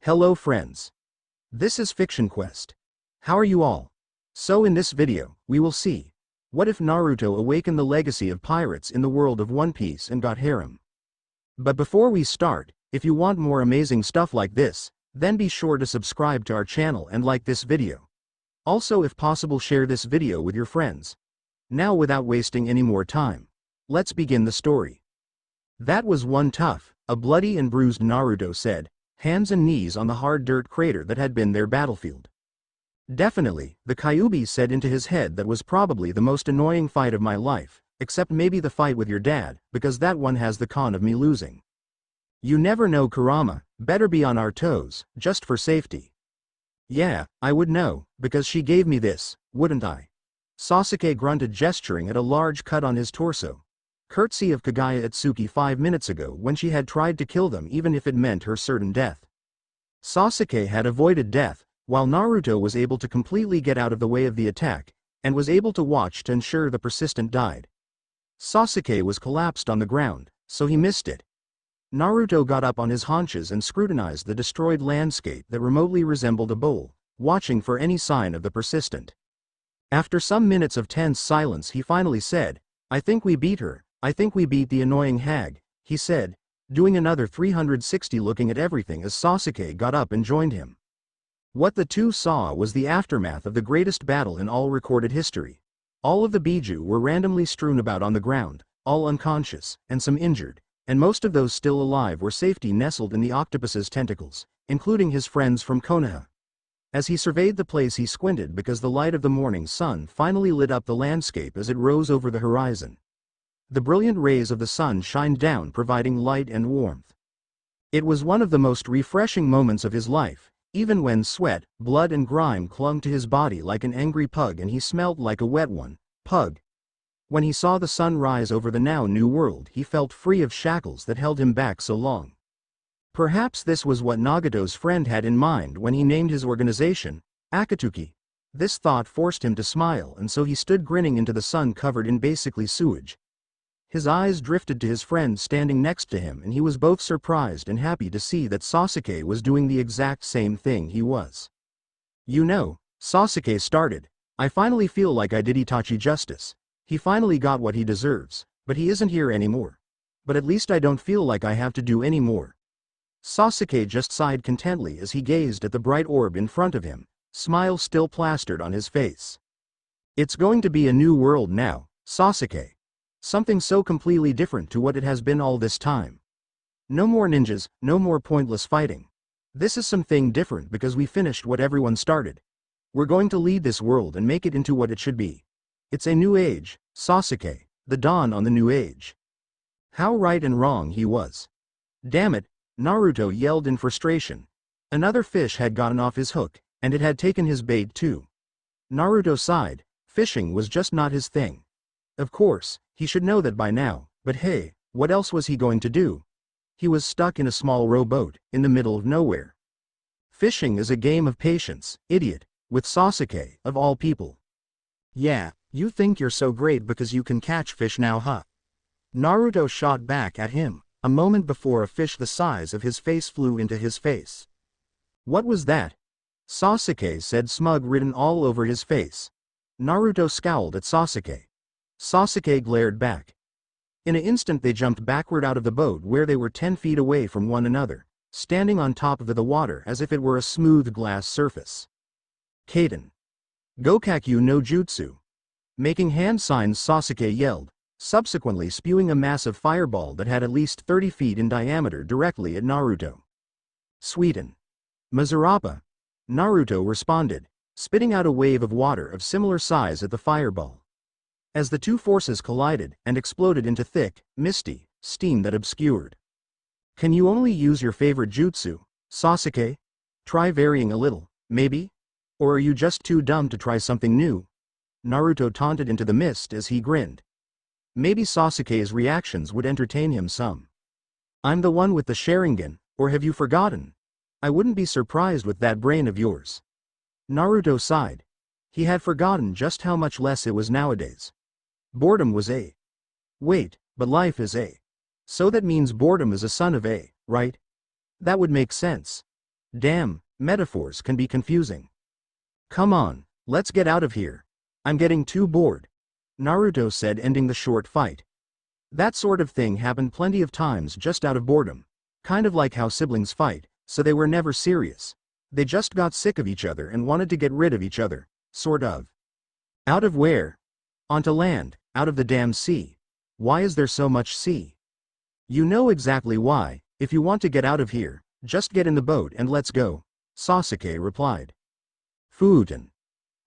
Hello friends. This is Fiction Quest. How are you all? So in this video, we will see, what if Naruto awakened the legacy of pirates in the world of One Piece and Got Harem? But before we start, if you want more amazing stuff like this, then be sure to subscribe to our channel and like this video. Also, if possible, share this video with your friends. Now without wasting any more time, let's begin the story. That was one tough, a bloody and bruised Naruto said, hands and knees on the hard dirt crater that had been their battlefield. Definitely, the Kyuubi said into his head, that was probably the most annoying fight of my life, except maybe the fight with your dad, because that one has the con of me losing. You never know, Kurama, better be on our toes, just for safety. Yeah, I would know, because she gave me this, wouldn't I? Sasuke grunted, gesturing at a large cut on his torso. Courtesy of Kagaya Itsuki 5 minutes ago when she had tried to kill them even if it meant her certain death. Sasuke had avoided death, while Naruto was able to completely get out of the way of the attack, and was able to watch to ensure the persistent died. Sasuke was collapsed on the ground, so he missed it. Naruto got up on his haunches and scrutinized the destroyed landscape that remotely resembled a bowl, watching for any sign of the persistent. After some minutes of tense silence, he finally said, "I think we beat her. I think we beat the annoying hag," he said, doing another 360 looking at everything as Sasuke got up and joined him. What the two saw was the aftermath of the greatest battle in all recorded history. All of the Biju were randomly strewn about on the ground, all unconscious, and some injured, and most of those still alive were safely nestled in the octopus's tentacles, including his friends from Konoha. As he surveyed the place, he squinted because the light of the morning sun finally lit up the landscape as it rose over the horizon. The brilliant rays of the sun shined down, providing light and warmth. It was one of the most refreshing moments of his life, even when sweat, blood and grime clung to his body like an angry pug and he smelled like a wet one. Pug. When he saw the sun rise over the now new world, he felt free of shackles that held him back so long. Perhaps this was what Nagato's friend had in mind when he named his organization, Akatsuki. This thought forced him to smile, and so he stood grinning into the sun covered in basically sewage. His eyes drifted to his friend standing next to him, and he was both surprised and happy to see that Sasuke was doing the exact same thing he was. "You know," Sasuke started, "I finally feel like I did Itachi justice. He finally got what he deserves, but he isn't here anymore. But at least I don't feel like I have to do any more." Sasuke just sighed contentedly as he gazed at the bright orb in front of him, smile still plastered on his face. "It's going to be a new world now, Sasuke. Something so completely different to what it has been all this time. No more ninjas, no more pointless fighting. This is something different because we finished what everyone started. We're going to lead this world and make it into what it should be. It's a new age, Sasuke, the dawn on the new age." How right and wrong he was. Damn it, Naruto yelled in frustration. Another fish had gotten off his hook, and it had taken his bait too. Naruto sighed. Fishing was just not his thing. Of course, he should know that by now, but hey, what else was he going to do? He was stuck in a small rowboat, in the middle of nowhere. Fishing is a game of patience, idiot, with Sasuke, of all people. "Yeah, you think you're so great because you can catch fish now, huh?" Naruto shot back at him, a moment before a fish the size of his face flew into his face. "What was that?" Sasuke said, smug written all over his face. Naruto scowled at Sasuke. Sasuke glared back. In an instant they jumped backward out of the boat, where they were 10 feet away from one another, standing on top of the water as if it were a smooth glass surface. "Kaden. Gokakyu no Jutsu." Making hand signs, Sasuke yelled, subsequently spewing a massive fireball that had at least 30 feet in diameter directly at Naruto. "Sweden. Mazarapa." Naruto responded, spitting out a wave of water of similar size at the fireball. As the two forces collided and exploded into thick, misty steam that obscured. "Can you only use your favorite jutsu, Sasuke? Try varying a little, maybe? Or are you just too dumb to try something new?" Naruto taunted into the mist as he grinned. Maybe Sasuke's reactions would entertain him some. "I'm the one with the Sharingan, or have you forgotten? I wouldn't be surprised with that brain of yours." Naruto sighed. He had forgotten just how much less it was nowadays. Boredom was A. Wait, but life is A. So that means boredom is a son of A, right? That would make sense. Damn, metaphors can be confusing. Come on, let's get out of here. I'm getting too bored. Naruto said, ending the short fight. That sort of thing happened plenty of times just out of boredom. Kind of like how siblings fight, so they were never serious. They just got sick of each other and wanted to get rid of each other, sort of. Out of where? Onto land, out of the damn sea. Why is there so much sea? You know exactly why. If you want to get out of here, just get in the boat and let's go, Sasuke replied. Futen.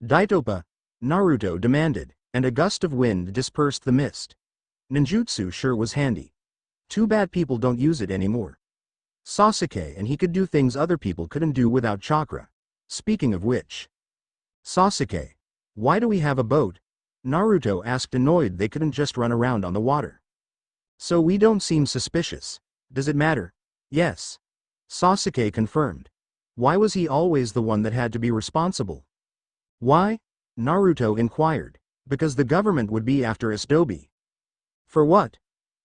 Daitopa, Naruto demanded, and a gust of wind dispersed the mist. Ninjutsu sure was handy. Too bad people don't use it anymore. Sasuke and he could do things other people couldn't do without chakra. Speaking of which. Sasuke. Why do we have a boat? Naruto asked, annoyed they couldn't just run around on the water. So we don't seem suspicious. Does it matter? Yes. Sasuke confirmed. Why was he always the one that had to be responsible? Why? Naruto inquired. Because the government would be after us, Dobi. For what?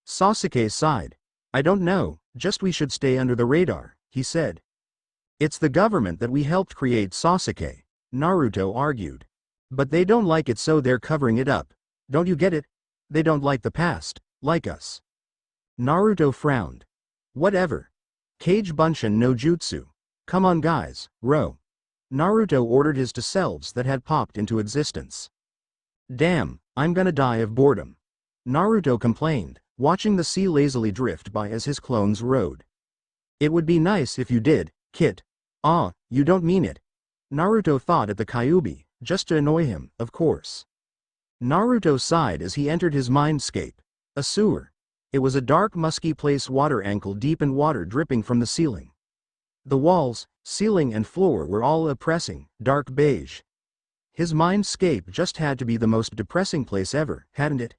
Sasuke sighed. I don't know, just we should stay under the radar, he said. It's the government that we helped create, Sasuke, Naruto argued. But they don't like it, so they're covering it up. Don't you get it? They don't like the past, like us. Naruto frowned. Whatever. Kage Bunshin no Jutsu. Come on guys, row. Naruto ordered his to selves that had popped into existence. Damn, I'm gonna die of boredom. Naruto complained, watching the sea lazily drift by as his clones rowed. It would be nice if you did, Kit. Ah, you don't mean it. Naruto thought at the Kyuubi, just to annoy him, of course. Naruto sighed as he entered his mindscape. A sewer. It was a dark, musky place, water ankle deep in water dripping from the ceiling. The walls, ceiling and floor were all oppressing, dark beige. His mindscape just had to be the most depressing place ever, hadn't it?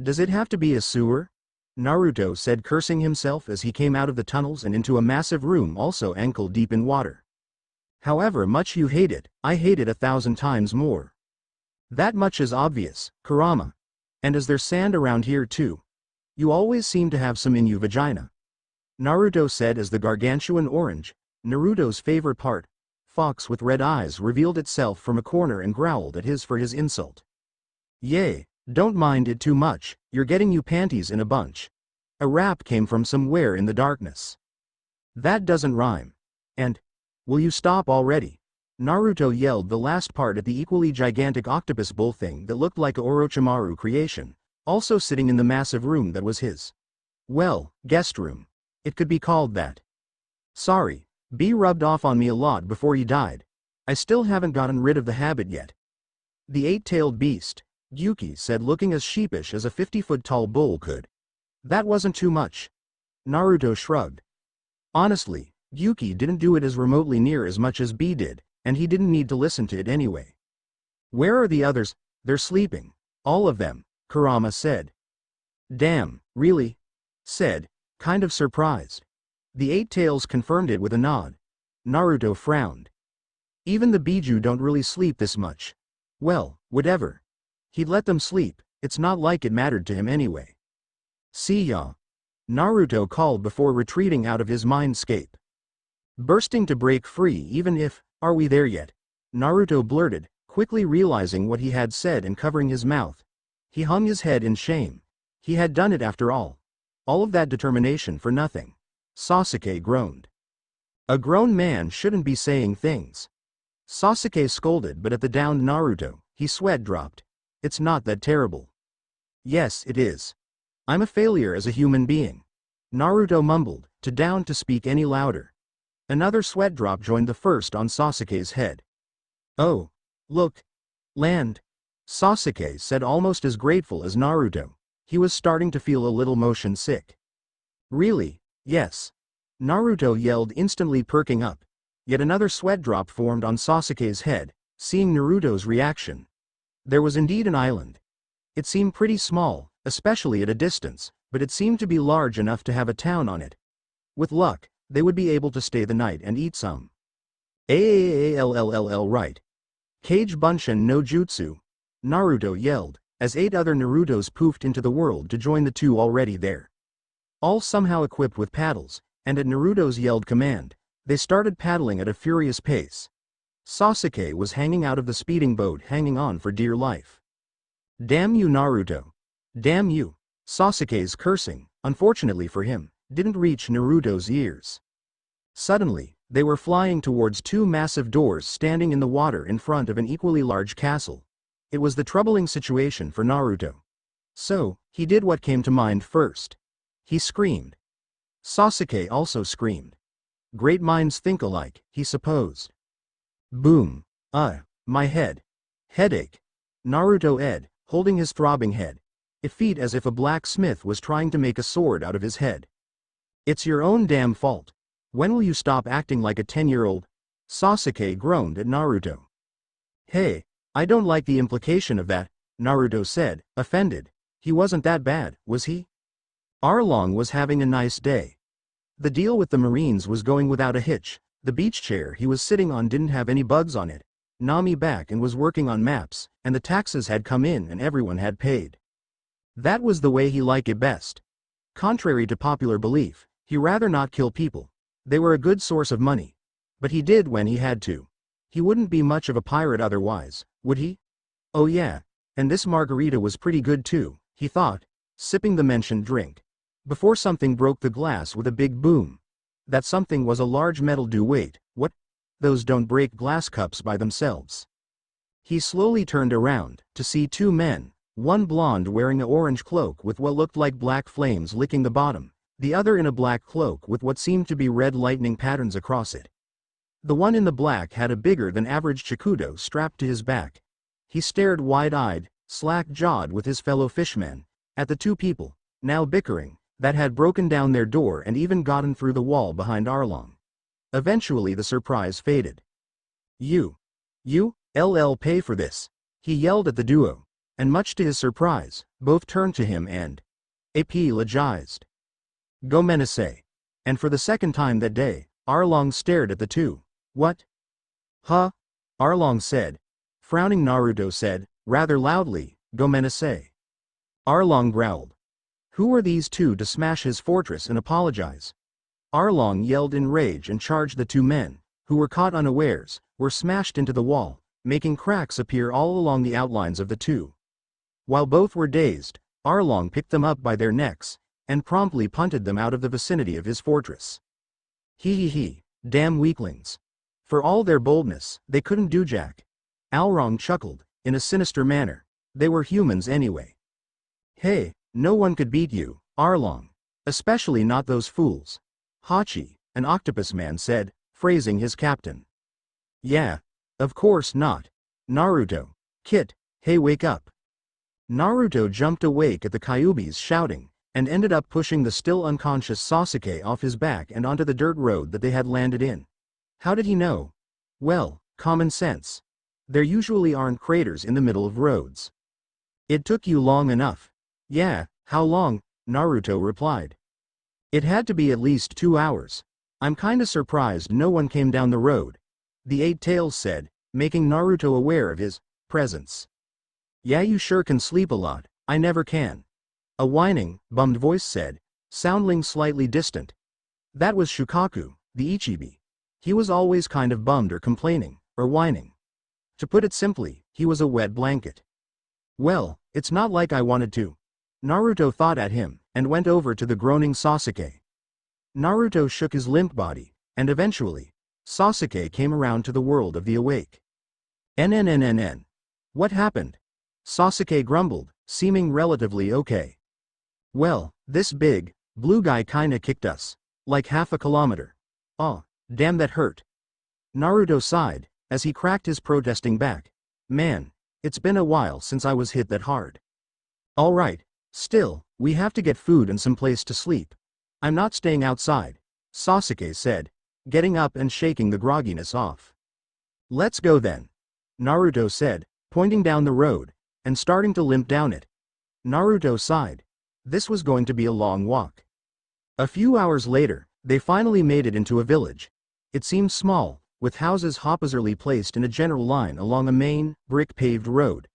Does it have to be a sewer? Naruto said, cursing himself as he came out of the tunnels and into a massive room also ankle deep in water. However much you hate it, I hate it 1,000 times more. That much is obvious, Kurama. And is there sand around here too? You always seem to have some in you, vagina. Naruto said as the gargantuan orange, Naruto's favorite part, fox with red eyes, revealed itself from a corner and growled at his for his insult. Yay, don't mind it too much, you're getting you panties in a bunch. A rap came from somewhere in the darkness. That doesn't rhyme. And, will you stop already? Naruto yelled the last part at the equally gigantic octopus bull thing that looked like a Orochimaru creation, also sitting in the massive room that was his. Well, guest room. It could be called that. Sorry, B rubbed off on me a lot before he died. I still haven't gotten rid of the habit yet. The eight-tailed beast, Yuki said, looking as sheepish as a 50-foot-tall bull could. That wasn't too much. Naruto shrugged. Honestly, Yuki didn't do it as remotely near as much as B did, and he didn't need to listen to it anyway. Where are the others? They're sleeping. All of them, Kurama said. Damn, really? Said, kind of surprised. The Eight Tails confirmed it with a nod. Naruto frowned. Even the Biju don't really sleep this much. Well, whatever. He'd let them sleep, it's not like it mattered to him anyway. See ya. Naruto called before retreating out of his mindscape. Bursting to break free even if, are we there yet? Naruto blurted, quickly realizing what he had said and covering his mouth. He hung his head in shame. He had done it after all. All of that determination for nothing. Sasuke groaned. A grown man shouldn't be saying things. Sasuke scolded, but at the downed Naruto, he sweat dropped. It's not that terrible. Yes, it is. I'm a failure as a human being. Naruto mumbled, too down to speak any louder. Another sweat drop joined the first on Sasuke's head. Oh. Look. Land. Sasuke said, almost as grateful as Naruto. He was starting to feel a little motion sick. Really? Yes. Naruto yelled, instantly perking up. Yet another sweat drop formed on Sasuke's head, seeing Naruto's reaction. There was indeed an island. It seemed pretty small, especially at a distance, but it seemed to be large enough to have a town on it. With luck, they would be able to stay the night and eat some. Allll right. Kage Bunshin no Jutsu. Naruto yelled, as 8 other Narutos poofed into the world to join the 2 already there. All somehow equipped with paddles, and at Naruto's yelled command, They started paddling at a furious pace. Sasuke was hanging out of the speeding boat, hanging on for dear life. Damn you, Naruto. Damn you. Sasuke's cursing, unfortunately for him, didn't reach Naruto's ears. Suddenly, they were flying towards two massive doors standing in the water in front of an equally large castle. It was the troubling situation for Naruto. So, he did what came to mind first. He screamed. Sasuke also screamed. Great minds think alike, he supposed. Boom. My head. Headache. Naruto ed, holding his throbbing head. It felt as if a blacksmith was trying to make a sword out of his head. It's your own damn fault. When will you stop acting like a 10-year-old? Sasuke groaned at Naruto. Hey, I don't like the implication of that, Naruto said, offended. He wasn't that bad, was he? Arlong was having a nice day. The deal with the Marines was going without a hitch. The beach chair he was sitting on didn't have any bugs on it. Nami back and was working on maps, and the taxes had come in and everyone had paid. That was the way he liked it best. Contrary to popular belief, he rather not kill people. They were a good source of money. But he did when he had to. He wouldn't be much of a pirate otherwise, would he? Oh yeah, and this margarita was pretty good too, he thought, sipping the mentioned drink. Before something broke the glass with a big boom. That something was a large metal weight. What? Those don't break glass cups by themselves. He slowly turned around, to see two men, one blonde wearing an orange cloak with what looked like black flames licking the bottom, the other in a black cloak with what seemed to be red lightning patterns across it. The one in the black had a bigger than average chikudo strapped to his back. He stared wide-eyed, slack-jawed with his fellow fishmen, at the two people, now bickering, that had broken down their door and even gotten through the wall behind Arlong. Eventually the surprise faded. You pay for this, he yelled at the duo, and much to his surprise, both turned to him and apologized. Gomenasai. And for the second time that day, Arlong stared at the two. What? Huh? Arlong said. Frowning, Naruto said, rather loudly, Gomenasai. Arlong growled. Who are these two to smash his fortress and apologize? Arlong yelled in rage and charged the two men, who were caught unawares, were smashed into the wall, making cracks appear all along the outlines of the two. While both were dazed, Arlong picked them up by their necks, and promptly punted them out of the vicinity of his fortress. He, damn weaklings. For all their boldness, they couldn't do jack. Arlong chuckled, in a sinister manner. They were humans anyway. Hey, no one could beat you, Arlong. Especially not those fools. Hachi, an octopus man said, phrasing his captain. Yeah. Of course not. Naruto. Kit, hey, wake up. Naruto jumped awake at the Kyuubi's shouting, and ended up pushing the still unconscious Sasuke off his back and onto the dirt road that they had landed in. How did he know? Well, common sense. There usually aren't craters in the middle of roads. It took you long enough. Yeah, how long? Naruto replied. It had to be at least 2 hours. I'm kinda surprised no one came down the road. The Eight Tails said, making Naruto aware of his presence. Yeah, you sure can sleep a lot, I never can. A whining, bummed voice said, sounding slightly distant. That was Shukaku, the Ichibi. He was always kind of bummed or complaining, or whining. To put it simply, he was a wet blanket. Well, it's not like I wanted to. Naruto thought at him, and went over to the groaning Sasuke. Naruto shook his limp body, and eventually, Sasuke came around to the world of the awake. NNNNN. What happened? Sasuke grumbled, seeming relatively okay. Well, this big, blue guy kinda kicked us. Like half a kilometer. Oh, damn that hurt. Naruto sighed, as he cracked his protesting back. Man, it's been a while since I was hit that hard. Alright, still, we have to get food and some place to sleep. I'm not staying outside, Sasuke said, getting up and shaking the grogginess off. Let's go then, Naruto said, pointing down the road, and starting to limp down it. Naruto sighed. This was going to be a long walk. A few hours later, they finally made it into a village. It seemed small, with houses haphazardly placed in a general line along a main, brick-paved road.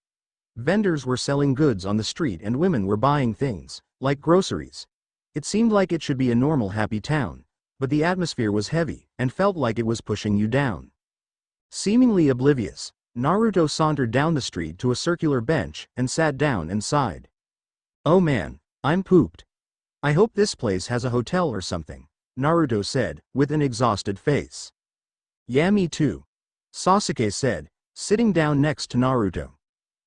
Vendors were selling goods on the street and women were buying things, like groceries. It seemed like it should be a normal happy town, but the atmosphere was heavy, and felt like it was pushing you down. Seemingly oblivious, Naruto sauntered down the street to a circular bench, and sat down and sighed. "Oh man, I'm pooped. I hope this place has a hotel or something," Naruto said, with an exhausted face. "Yeah, me too," Sasuke said, sitting down next to Naruto.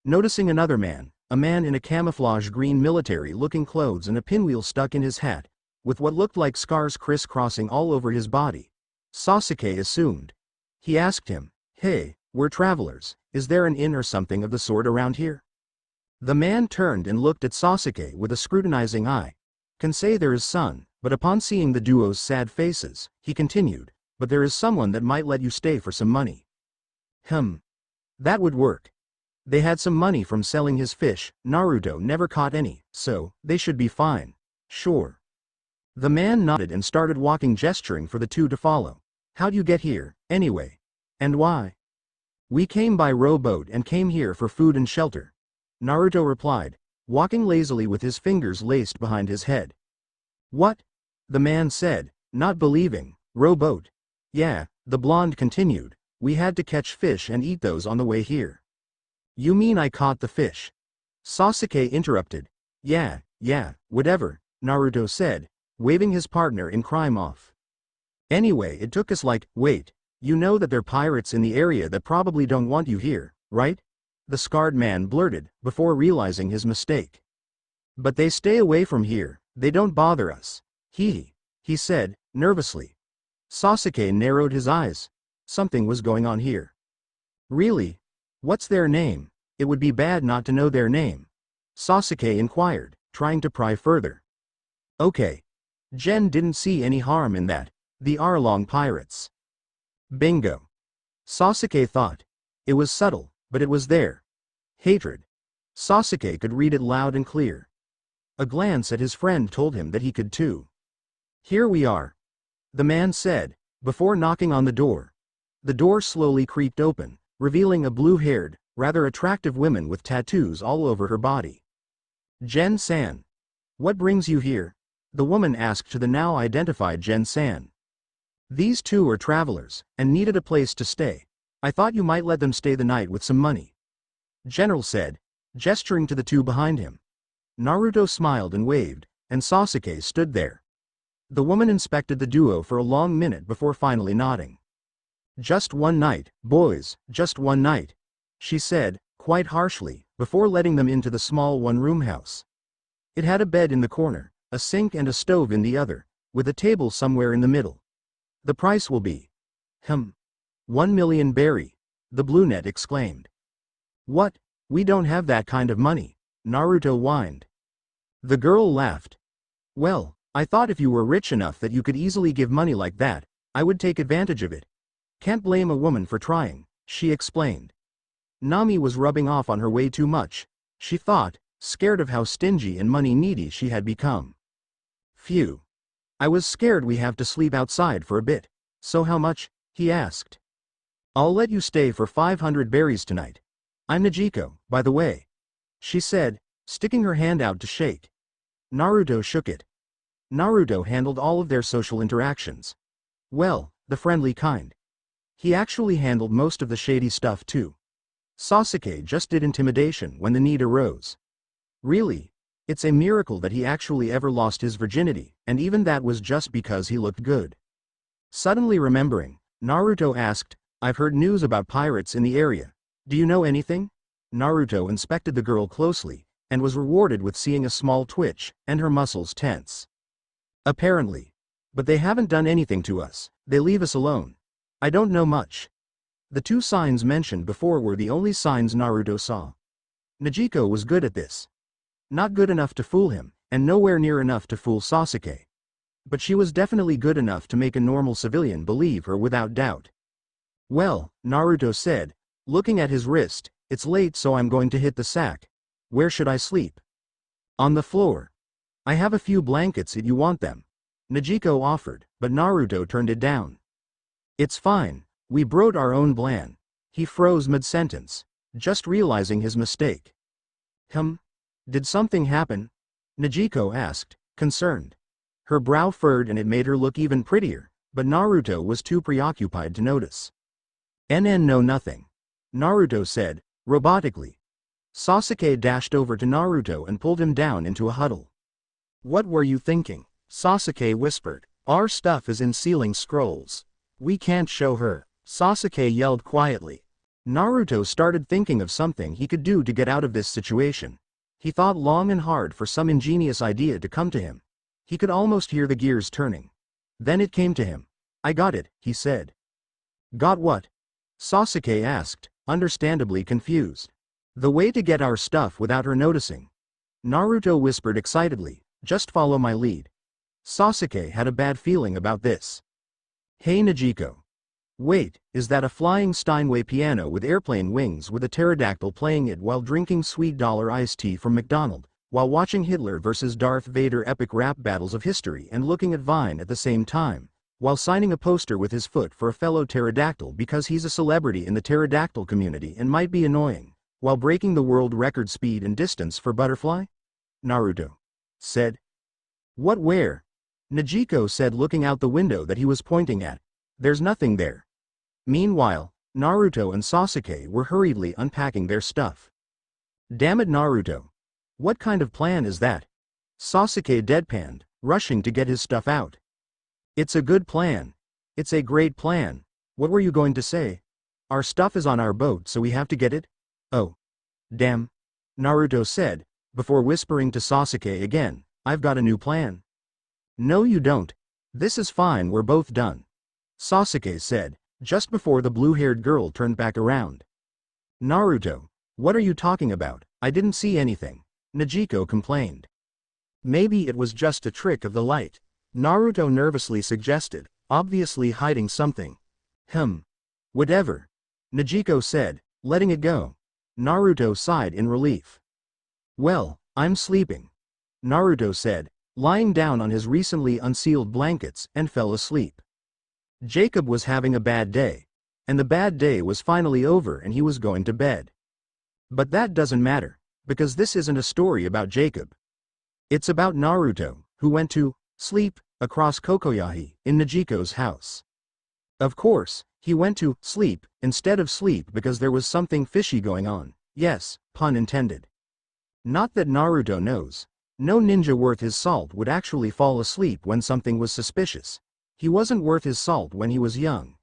Noticing another man, a man in a camouflage green military-looking clothes and a pinwheel stuck in his hat, with what looked like scars crisscrossing all over his body, Sasuke assumed. He asked him, "Hey, we're travelers, is there an inn or something of the sort around here?" The man turned and looked at Sasuke with a scrutinizing eye. "Can say there is some, but upon seeing the duo's sad faces, he continued, but there is someone that might let you stay for some money." That would work. They had some money from selling his fish, Naruto never caught any, so they should be fine. Sure. The man nodded and started walking, gesturing for the two to follow. "How'd you get here, anyway? And why?" "We came by rowboat and came here for food and shelter," Naruto replied, walking lazily with his fingers laced behind his head. "What?" the man said, not believing. "Rowboat?" "Yeah," the blonde continued, "we had to catch fish and eat those on the way here." "You mean I caught the fish?" Sasuke interrupted. Yeah, whatever," Naruto said, waving his partner in crime off. "Anyway, it took us wait, you know that they're pirates in the area that probably don't want you here, right?" the scarred man blurted, before realizing his mistake. "But they stay away from here, they don't bother us. He said, nervously. Sasuke narrowed his eyes. Something was going on here. "Really? What's their name? It would be bad not to know their name," Sasuke inquired, trying to pry further. "Okay. Jen didn't see any harm in that. The Arlong pirates." Bingo. Sasuke thought. It was subtle, but it was there. Hatred. Sasuke could read it loud and clear. A glance at his friend told him that he could too. "Here we are," the man said, before knocking on the door. The door slowly creaked open, revealing a blue-haired, rather attractive woman with tattoos all over her body. "Jen-san. What brings you here?" the woman asked to the now identified Jen-san. "These two are travelers, and needed a place to stay. I thought you might let them stay the night with some money," General said, gesturing to the two behind him. Naruto smiled and waved, and Sasuke stood there. The woman inspected the duo for a long minute before finally nodding. "Just one night, boys, just one night," she said, quite harshly, before letting them into the small one-room house. It had a bed in the corner, a sink and a stove in the other, with a table somewhere in the middle. "The price will be 1,000,000 berry," the brunette exclaimed. "What? We don't have that kind of money," Naruto whined. The girl laughed. "Well, I thought if you were rich enough that you could easily give money like that, I would take advantage of it. Can't blame a woman for trying," she explained. Nami was rubbing off on her way too much, she thought, scared of how stingy and money-needy she had become. "Phew. I was scared we have to sleep outside for a bit. So how much?" he asked. "I'll let you stay for 500 berries tonight. I'm Najiko, by the way," she said, sticking her hand out to shake. Naruto shook it. Naruto handled all of their social interactions. Well, the friendly kind. He actually handled most of the shady stuff too. Sasuke just did intimidation when the need arose. Really, it's a miracle that he actually ever lost his virginity, and even that was just because he looked good. Suddenly remembering, Naruto asked, "I've heard news about pirates in the area. Do you know anything?" Naruto inspected the girl closely, and was rewarded with seeing a small twitch, and her muscles tense. "Apparently. But they haven't done anything to us, they leave us alone. I don't know much." The two signs mentioned before were the only signs Naruto saw. Najiko was good at this. Not good enough to fool him, and nowhere near enough to fool Sasuke. But she was definitely good enough to make a normal civilian believe her without doubt. "Well," Naruto said, looking at his wrist, "it's late so I'm going to hit the sack. Where should I sleep?" "On the floor. I have a few blankets if you want them," Najiko offered, but Naruto turned it down. "It's fine, we brought our own blan." He froze mid-sentence, just realizing his mistake. Did something happen?" Najiko asked, concerned. Her brow furrowed and it made her look even prettier, but Naruto was too preoccupied to notice. No nothing. Naruto said, robotically. Sasuke dashed over to Naruto and pulled him down into a huddle. What were you thinking? Sasuke whispered. Our stuff is in sealing scrolls. We can't show her. Sasuke yelled quietly. Naruto started thinking of something he could do to get out of this situation. He thought long and hard for some ingenious idea to come to him. He could almost hear the gears turning. Then it came to him. I got it, he said. Got what? Sasuke asked, understandably confused. The way to get our stuff without her noticing. Naruto whispered excitedly, just follow my lead. Sasuke had a bad feeling about this. Hey Nezuko. Wait, is that a flying Steinway piano with airplane wings with a pterodactyl playing it while drinking sweet dollar iced tea from McDonald's, while watching Hitler vs. Darth Vader epic rap battles of history and looking at Vine at the same time, while signing a poster with his foot for a fellow pterodactyl because he's a celebrity in the pterodactyl community and might be annoying, while breaking the world record speed and distance for butterfly? Naruto said. What where? Nezuko said looking out the window that he was pointing at. There's nothing there. Meanwhile, Naruto and Sasuke were hurriedly unpacking their stuff. Damn it Naruto. What kind of plan is that? Sasuke deadpanned, rushing to get his stuff out. It's a good plan. It's a great plan. What were you going to say? Our stuff is on our boat so we have to get it? Oh. Damn. Naruto said, before whispering to Sasuke again, I've got a new plan. No you don't. This is fine, we're both done. Sasuke said, just before the blue-haired girl turned back around. Naruto, what are you talking about? I didn't see anything. Nezuko complained. Maybe it was just a trick of the light. Naruto nervously suggested, obviously hiding something. Whatever. Nezuko said, letting it go. Naruto sighed in relief. Well, I'm sleeping. Naruto said, lying down on his recently unsealed blankets and fell asleep. Jacob was having a bad day. And the bad day was finally over and he was going to bed. But that doesn't matter, because this isn't a story about Jacob. It's about Naruto, who went to sleep across Kokoyahi in Nezuko's house. Of course, he went to sleep instead of sleep because there was something fishy going on. Yes, pun intended. Not that Naruto knows. No ninja worth his salt would actually fall asleep when something was suspicious. He wasn't worth his salt when he was young.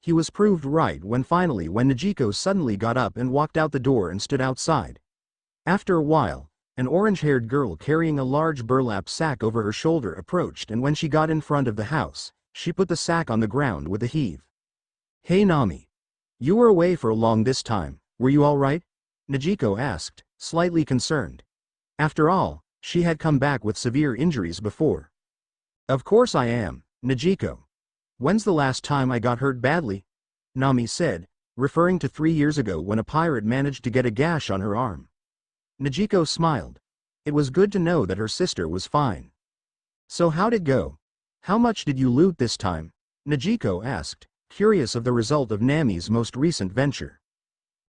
He was proved right when Nezuko suddenly got up and walked out the door and stood outside. After a while, an orange-haired girl carrying a large burlap sack over her shoulder approached, and when she got in front of the house, she put the sack on the ground with a heave. Hey Nami. You were away for a long this time, were you alright? Nezuko asked, slightly concerned. After all, she had come back with severe injuries before. Of course I am, Nezuko. When's the last time I got hurt badly? Nami said, referring to 3 years ago when a pirate managed to get a gash on her arm. Nezuko smiled. It was good to know that her sister was fine. So how'd it go? How much did you loot this time? Nezuko asked, curious of the result of Nami's most recent venture.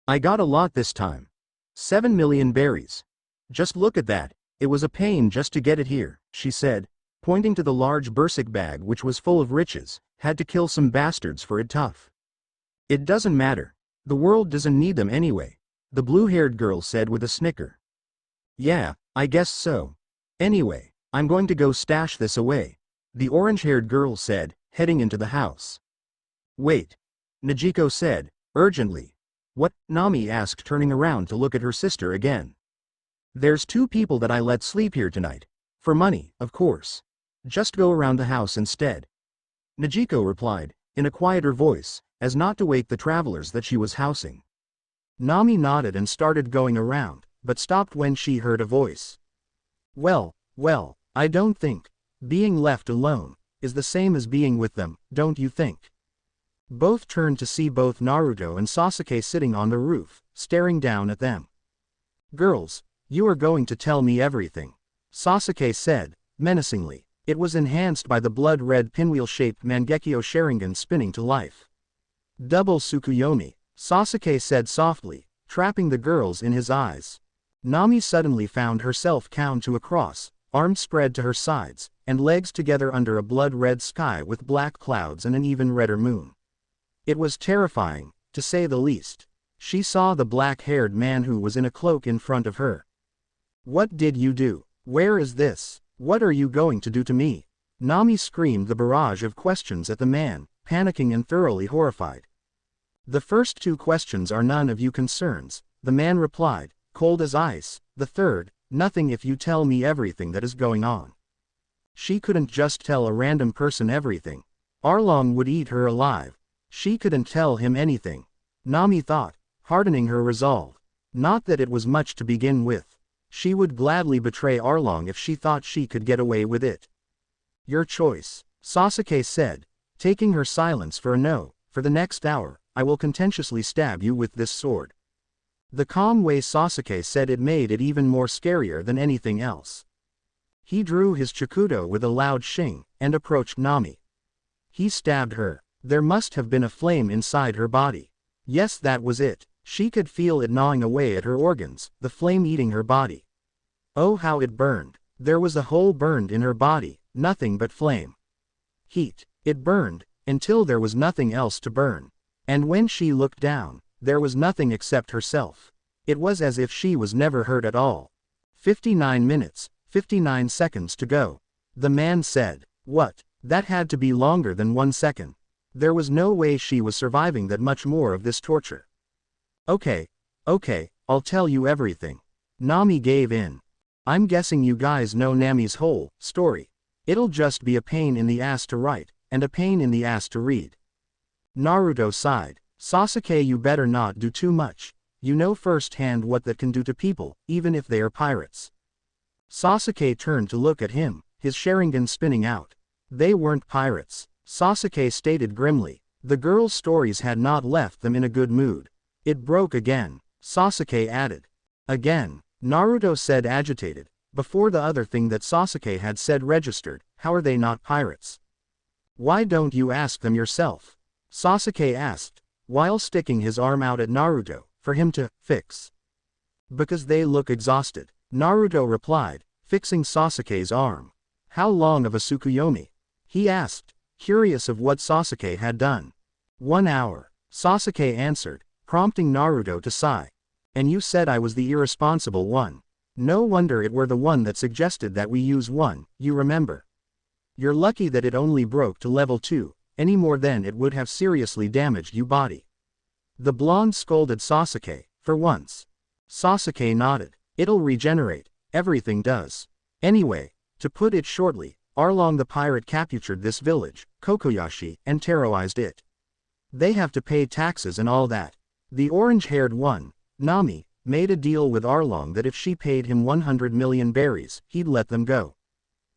I got a lot this time. 7 million berries. Just look at that, it was a pain just to get it here, she said, pointing to the large Bursic bag which was full of riches. Had to kill some bastards for it tough. It doesn't matter. The world doesn't need them anyway, the blue-haired girl said with a snicker. Yeah, I guess so. Anyway, I'm going to go stash this away, the orange-haired girl said, heading into the house. Wait. Nezuko said, urgently. What? Nami asked, turning around to look at her sister again. There's 2 people that I let sleep here tonight. For money, of course. Just go around the house instead. Nezuko replied, in a quieter voice, as not to wake the travelers that she was housing. Nami nodded and started going around, but stopped when she heard a voice. Well, I don't think being left alone is the same as being with them, don't you think? Both turned to see both Naruto and Sasuke sitting on the roof, staring down at them. Girls, you are going to tell me everything, Sasuke said, menacingly. It was enhanced by the blood-red pinwheel-shaped Mangekyo Sharingan spinning to life. Double Tsukuyomi, Sasuke said softly, trapping the girls in his eyes. Nami suddenly found herself count to across, arms spread to her sides, and legs together under a blood-red sky with black clouds and an even redder moon. It was terrifying, to say the least. She saw the black-haired man who was in a cloak in front of her. "What did you do? Where is this? What are you going to do to me?" Nami screamed the barrage of questions at the man, panicking and thoroughly horrified. "The first 2 questions are none of your concerns," the man replied, cold as ice. "The third, nothing if you tell me everything that is going on." She couldn't just tell a random person everything. Arlong would eat her alive. She couldn't tell him anything. Nami thought, hardening her resolve. Not that it was much to begin with. She would gladly betray Arlong if she thought she could get away with it. "Your choice," Sasuke said, taking her silence for a no. "For the next hour, I will contentiously stab you with this sword." The calm way Sasuke said it made it even more scarier than anything else. He drew his chikudo with a loud shing, and approached Nami. He stabbed her. There must have been a flame inside her body. Yes, that was it. She could feel it gnawing away at her organs, the flame eating her body. Oh, how it burned. There was a hole burned in her body, nothing but flame. Heat. It burned, until there was nothing else to burn. And when she looked down, there was nothing except herself. It was as if she was never hurt at all. 59 minutes, 59 seconds to go. The man said. What? That had to be longer than 1 second. There was no way she was surviving that much more of this torture. Okay, I'll tell you everything. Nami gave in. I'm guessing you guys know Nami's whole story. It'll just be a pain in the ass to write, and a pain in the ass to read. Naruto sighed. Sasuke, you better not do too much. You know firsthand what that can do to people, even if they are pirates. Sasuke turned to look at him, his Sharingan spinning out. They weren't pirates, Sasuke stated grimly. The girls' stories had not left them in a good mood. It broke again, Sasuke added. Again, Naruto said agitated. Before the other thing that Sasuke had said registered, how are they not pirates? Why don't you ask them yourself? Sasuke asked, while sticking his arm out at Naruto, for him to fix. Because they look exhausted, Naruto replied, fixing Sasuke's arm. How long of a Tsukuyomi? He asked, curious of what Sasuke had done. 1 hour, Sasuke answered, prompting Naruto to sigh. And you said I was the irresponsible one. No wonder it were the one that suggested that we use one, you remember. You're lucky that it only broke to level 2, any more than it would have seriously damaged your body. The blonde scolded Sasuke, for once. Sasuke nodded. It'll regenerate, everything does. Anyway, to put it shortly, Arlong the pirate captured this village, Kokoyashi, and terrorized it. They have to pay taxes and all that. The orange-haired one, Nami, made a deal with Arlong that if she paid him 100 million berries, he'd let them go.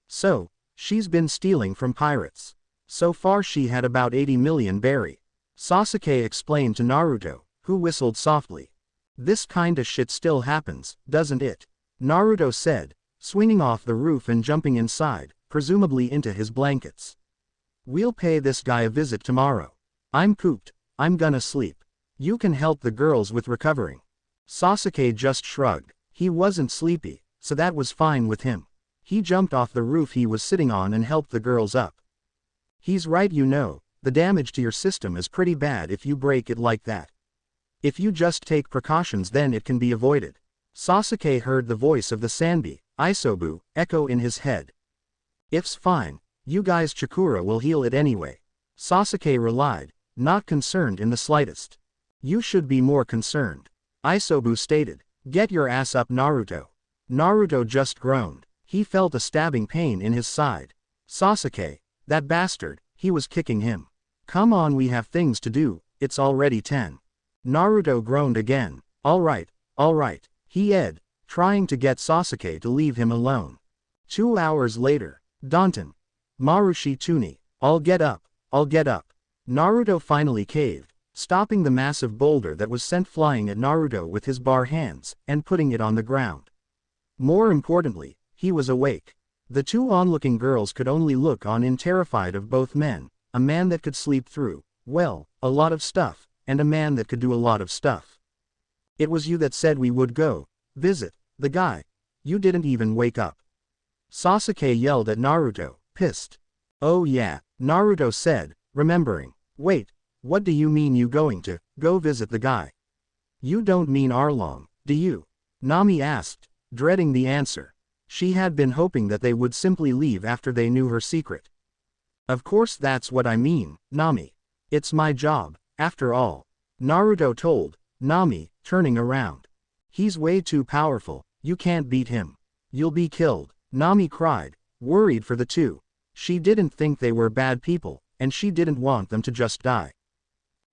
So, she's been stealing from pirates. So far she had about 80 million berry. Sasuke explained to Naruto, who whistled softly. This kinda shit still happens, doesn't it? Naruto said, swinging off the roof and jumping inside, presumably into his blankets. We'll pay this guy a visit tomorrow. I'm pooped, I'm gonna sleep. You can help the girls with recovering. Sasuke just shrugged. He wasn't sleepy, so that was fine with him. He jumped off the roof he was sitting on and helped the girls up. He's right, you know, the damage to your system is pretty bad if you break it like that. If you just take precautions then it can be avoided. Sasuke heard the voice of the Sanbi, Isobu, echo in his head. If's fine, you guys Chikura will heal it anyway. Sasuke relied, not concerned in the slightest. You should be more concerned. Isobu stated, get your ass up Naruto. Naruto just groaned. He felt a stabbing pain in his side. Sasuke, that bastard, he was kicking him. Come on, we have things to do, it's already 10. Naruto groaned again. Alright, he ed, trying to get Sasuke to leave him alone. 2 hours later, Danton. Marushi Tuni, I'll get up. Naruto finally caved, stopping the massive boulder that was sent flying at Naruto with his bare hands, and putting it on the ground. More importantly, he was awake. The 2 onlooking girls could only look on in terrified of both men, a man that could sleep through, well, a lot of stuff, and a man that could do a lot of stuff. It was you that said we would go visit the guy. You didn't even wake up. Sasuke yelled at Naruto, pissed. Oh yeah, Naruto said, remembering. Wait, what do you mean you going to go visit the guy? You don't mean Arlong, do you? Nami asked, dreading the answer. She had been hoping that they would simply leave after they knew her secret. Of course that's what I mean, Nami. It's my job, after all. Naruto told Nami, turning around. He's way too powerful, you can't beat him. You'll be killed, Nami cried, worried for the two. She didn't think they were bad people, and she didn't want them to just die.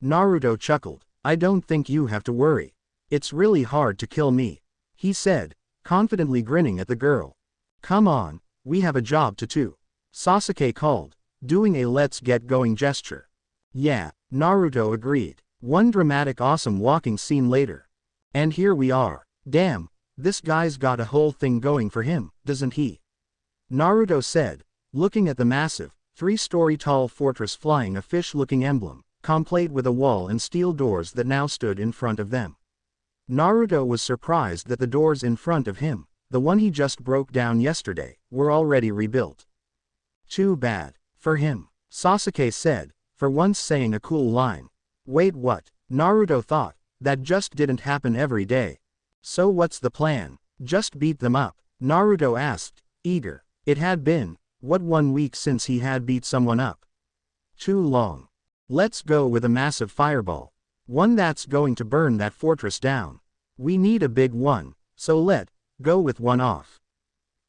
Naruto chuckled. I don't think you have to worry. It's really hard to kill me, he said, confidently grinning at the girl. Come on, we have a job to do. Sasuke called, doing a let's get going gesture. Yeah, Naruto agreed. One dramatic awesome walking scene later. And here we are. Damn, this guy's got a whole thing going for him, doesn't he? Naruto said, looking at the massive, 3-story tall fortress flying a fish-looking emblem, complete with a wall and steel doors that now stood in front of them. Naruto was surprised that the doors in front of him, the one he just broke down yesterday, were already rebuilt. Too bad. For him, Sasuke said, for once saying a cool line. Wait, what? Naruto thought, that just didn't happen every day. So what's the plan? Just beat them up? Naruto asked, eager. It had been, 1 week since he had beat someone up? Too long. Let's go with a massive fireball. One that's going to burn that fortress down. We need a big one, so let's go with one off.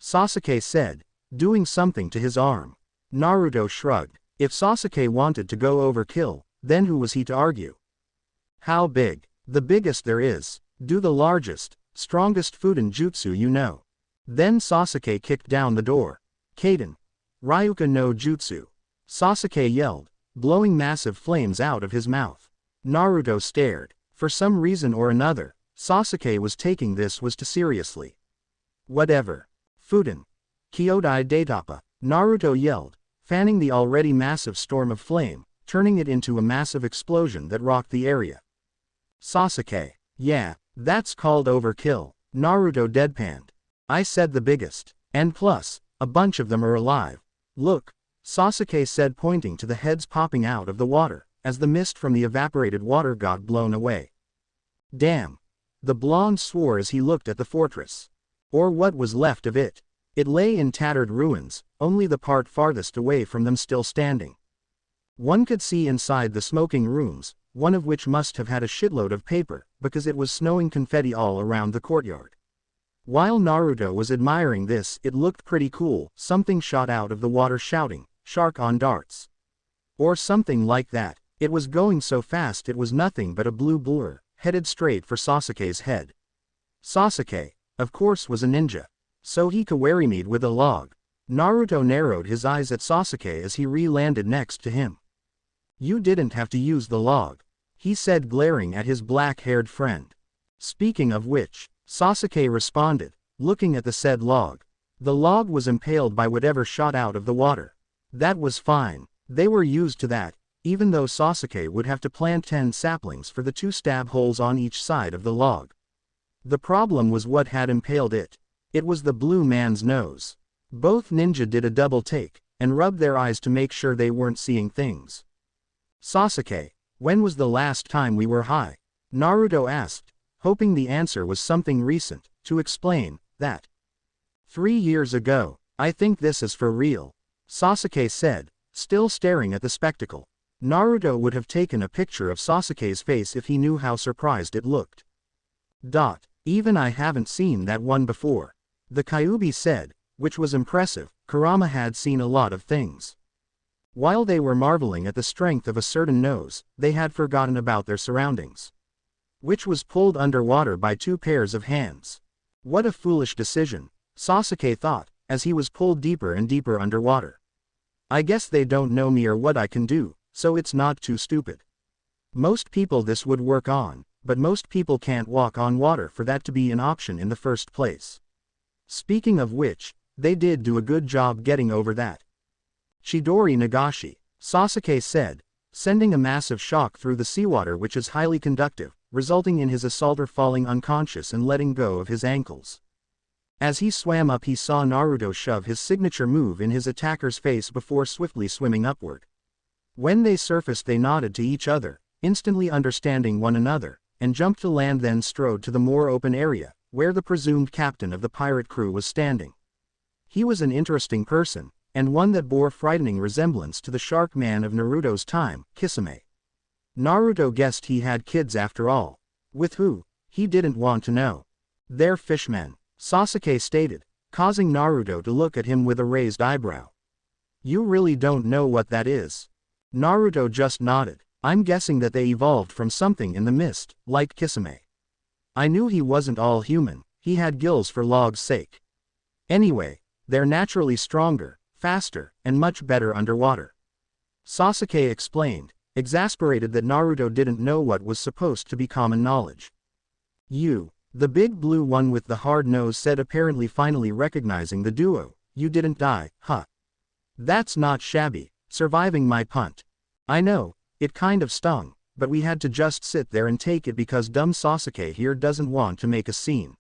Sasuke said, doing something to his arm. Naruto shrugged. If Sasuke wanted to go overkill, then who was he to argue? How big? The biggest there is. Do the largest, strongest Fuden jutsu you know. Then Sasuke kicked down the door. Kaden. Ryuka no jutsu. Sasuke yelled, blowing massive flames out of his mouth. Naruto stared. For some reason or another, Sasuke was taking this too seriously. Whatever. Fuden. Kyodai Daitapa. Naruto yelled, fanning the already massive storm of flame, turning it into a massive explosion that rocked the area. Sasuke. Yeah, that's called overkill. Naruto deadpanned. I said the biggest. And plus, a bunch of them are alive. Look, Sasuke said, pointing to the heads popping out of the water, as the mist from the evaporated water got blown away. Damn. The blonde swore as he looked at the fortress. Or what was left of it. It lay in tattered ruins, only the part farthest away from them still standing. One could see inside the smoking rooms, one of which must have had a shitload of paper, because it was snowing confetti all around the courtyard. While Naruto was admiring this, it looked pretty cool. Something shot out of the water shouting, "Shark on darts." Or something like that. It was going so fast it was nothing but a blue blur, headed straight for Sasuke's head. Sasuke, of course, was a ninja. So he kawarimied with a log. Naruto narrowed his eyes at Sasuke as he re-landed next to him. You didn't have to use the log, he said, glaring at his black-haired friend. Speaking of which, Sasuke responded, looking at the said log. The log was impaled by whatever shot out of the water. That was fine. They were used to that, even though Sasuke would have to plant 10 saplings for the 2 stab holes on each side of the log. The problem was what had impaled it. It was the blue man's nose. Both ninja did a double take, and rubbed their eyes to make sure they weren't seeing things. Sasuke, when was the last time we were high? Naruto asked, hoping the answer was something recent, to explain that. 3 years ago. I think this is for real, Sasuke said, still staring at the spectacle. Naruto would have taken a picture of Sasuke's face if he knew how surprised it looked. Even I haven't seen that one before, the Kyuubi said, which was impressive. Kurama had seen a lot of things. While they were marveling at the strength of a certain nose, they had forgotten about their surroundings. Which was pulled underwater by 2 pairs of hands. What a foolish decision, Sasuke thought, as he was pulled deeper and deeper underwater. I guess they don't know me or what I can do, so it's not too stupid. Most people this would work on, but most people can't walk on water for that to be an option in the first place. Speaking of which, they did do a good job getting over that. Chidori Nagashi, Sasuke said, sending a massive shock through the seawater which is highly conductive, resulting in his assaulter falling unconscious and letting go of his ankles. As he swam up, he saw Naruto shove his signature move in his attacker's face before swiftly swimming upward. When they surfaced, they nodded to each other, instantly understanding one another, and jumped to land, then strode to the more open area, where the presumed captain of the pirate crew was standing. He was an interesting person, and one that bore frightening resemblance to the shark man of Naruto's time, Kisame. Naruto guessed he had kids after all. With who? He didn't want to know. They're fishmen, Sasuke stated, causing Naruto to look at him with a raised eyebrow. You really don't know what that is? Naruto just nodded. I'm guessing that they evolved from something in the mist, like Kisame. I knew he wasn't all human, he had gills for log's sake. Anyway, they're naturally stronger, faster, and much better underwater. Sasuke explained, exasperated that Naruto didn't know what was supposed to be common knowledge. You, the big blue one with the hard nose, said, apparently finally recognizing the duo. You didn't die, huh? That's not shabby, surviving my punt. I know, it kind of stung, but we had to just sit there and take it because dumb Sasuke here doesn't want to make a scene.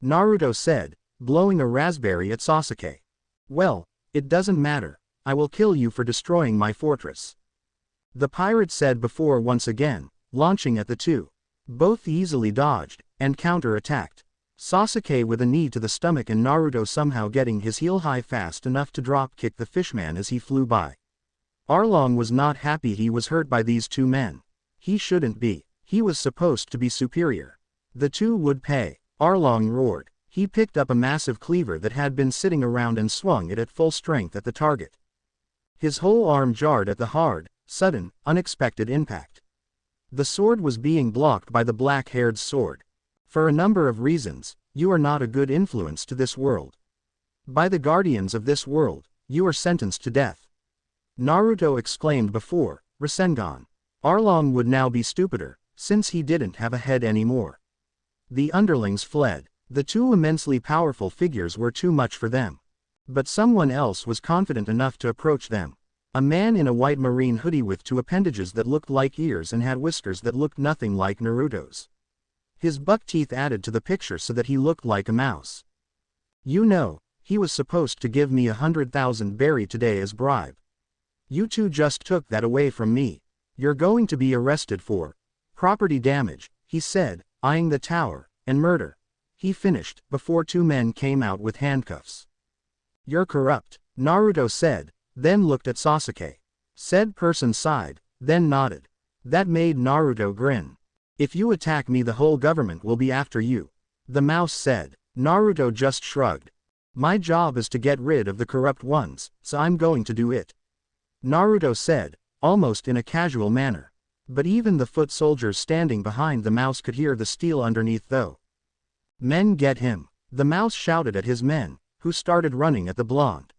Naruto said, blowing a raspberry at Sasuke. Well, it doesn't matter, I will kill you for destroying my fortress. The pirate said before once again, launching at the two. Both easily dodged, and counter-attacked. Sasuke with a knee to the stomach and Naruto somehow getting his heel high fast enough to drop-kick the fishman as he flew by. Arlong was not happy he was hurt by these two men. He shouldn't be. He was supposed to be superior. The two would pay. Arlong roared. He picked up a massive cleaver that had been sitting around and swung it at full strength at the target. His whole arm jarred at the hard, sudden, unexpected impact. The sword was being blocked by the black-haired sword. For a number of reasons, you are not a good influence to this world. By the guardians of this world, you are sentenced to death. Naruto exclaimed before, Rasengan. Arlong would now be stupider, since he didn't have a head anymore. The underlings fled. The two immensely powerful figures were too much for them. But someone else was confident enough to approach them. A man in a white marine hoodie with two appendages that looked like ears and had whiskers that looked nothing like Naruto's. His buck teeth added to the picture so that he looked like a mouse. You know, he was supposed to give me 100,000 berry today as bribe. You two just took that away from me. You're going to be arrested for property damage, he said, eyeing the tower, and murder. He finished, before two men came out with handcuffs. You're corrupt, Naruto said, then looked at Sasuke. Said person sighed, then nodded. That made Naruto grin. If you attack me, the whole government will be after you. The mouse said. Naruto just shrugged. My job is to get rid of the corrupt ones, so I'm going to do it. Naruto said, almost in a casual manner. But even the foot soldiers standing behind the mouse could hear the steel underneath though. Men, get him. The mouse shouted at his men, who started running at the blonde.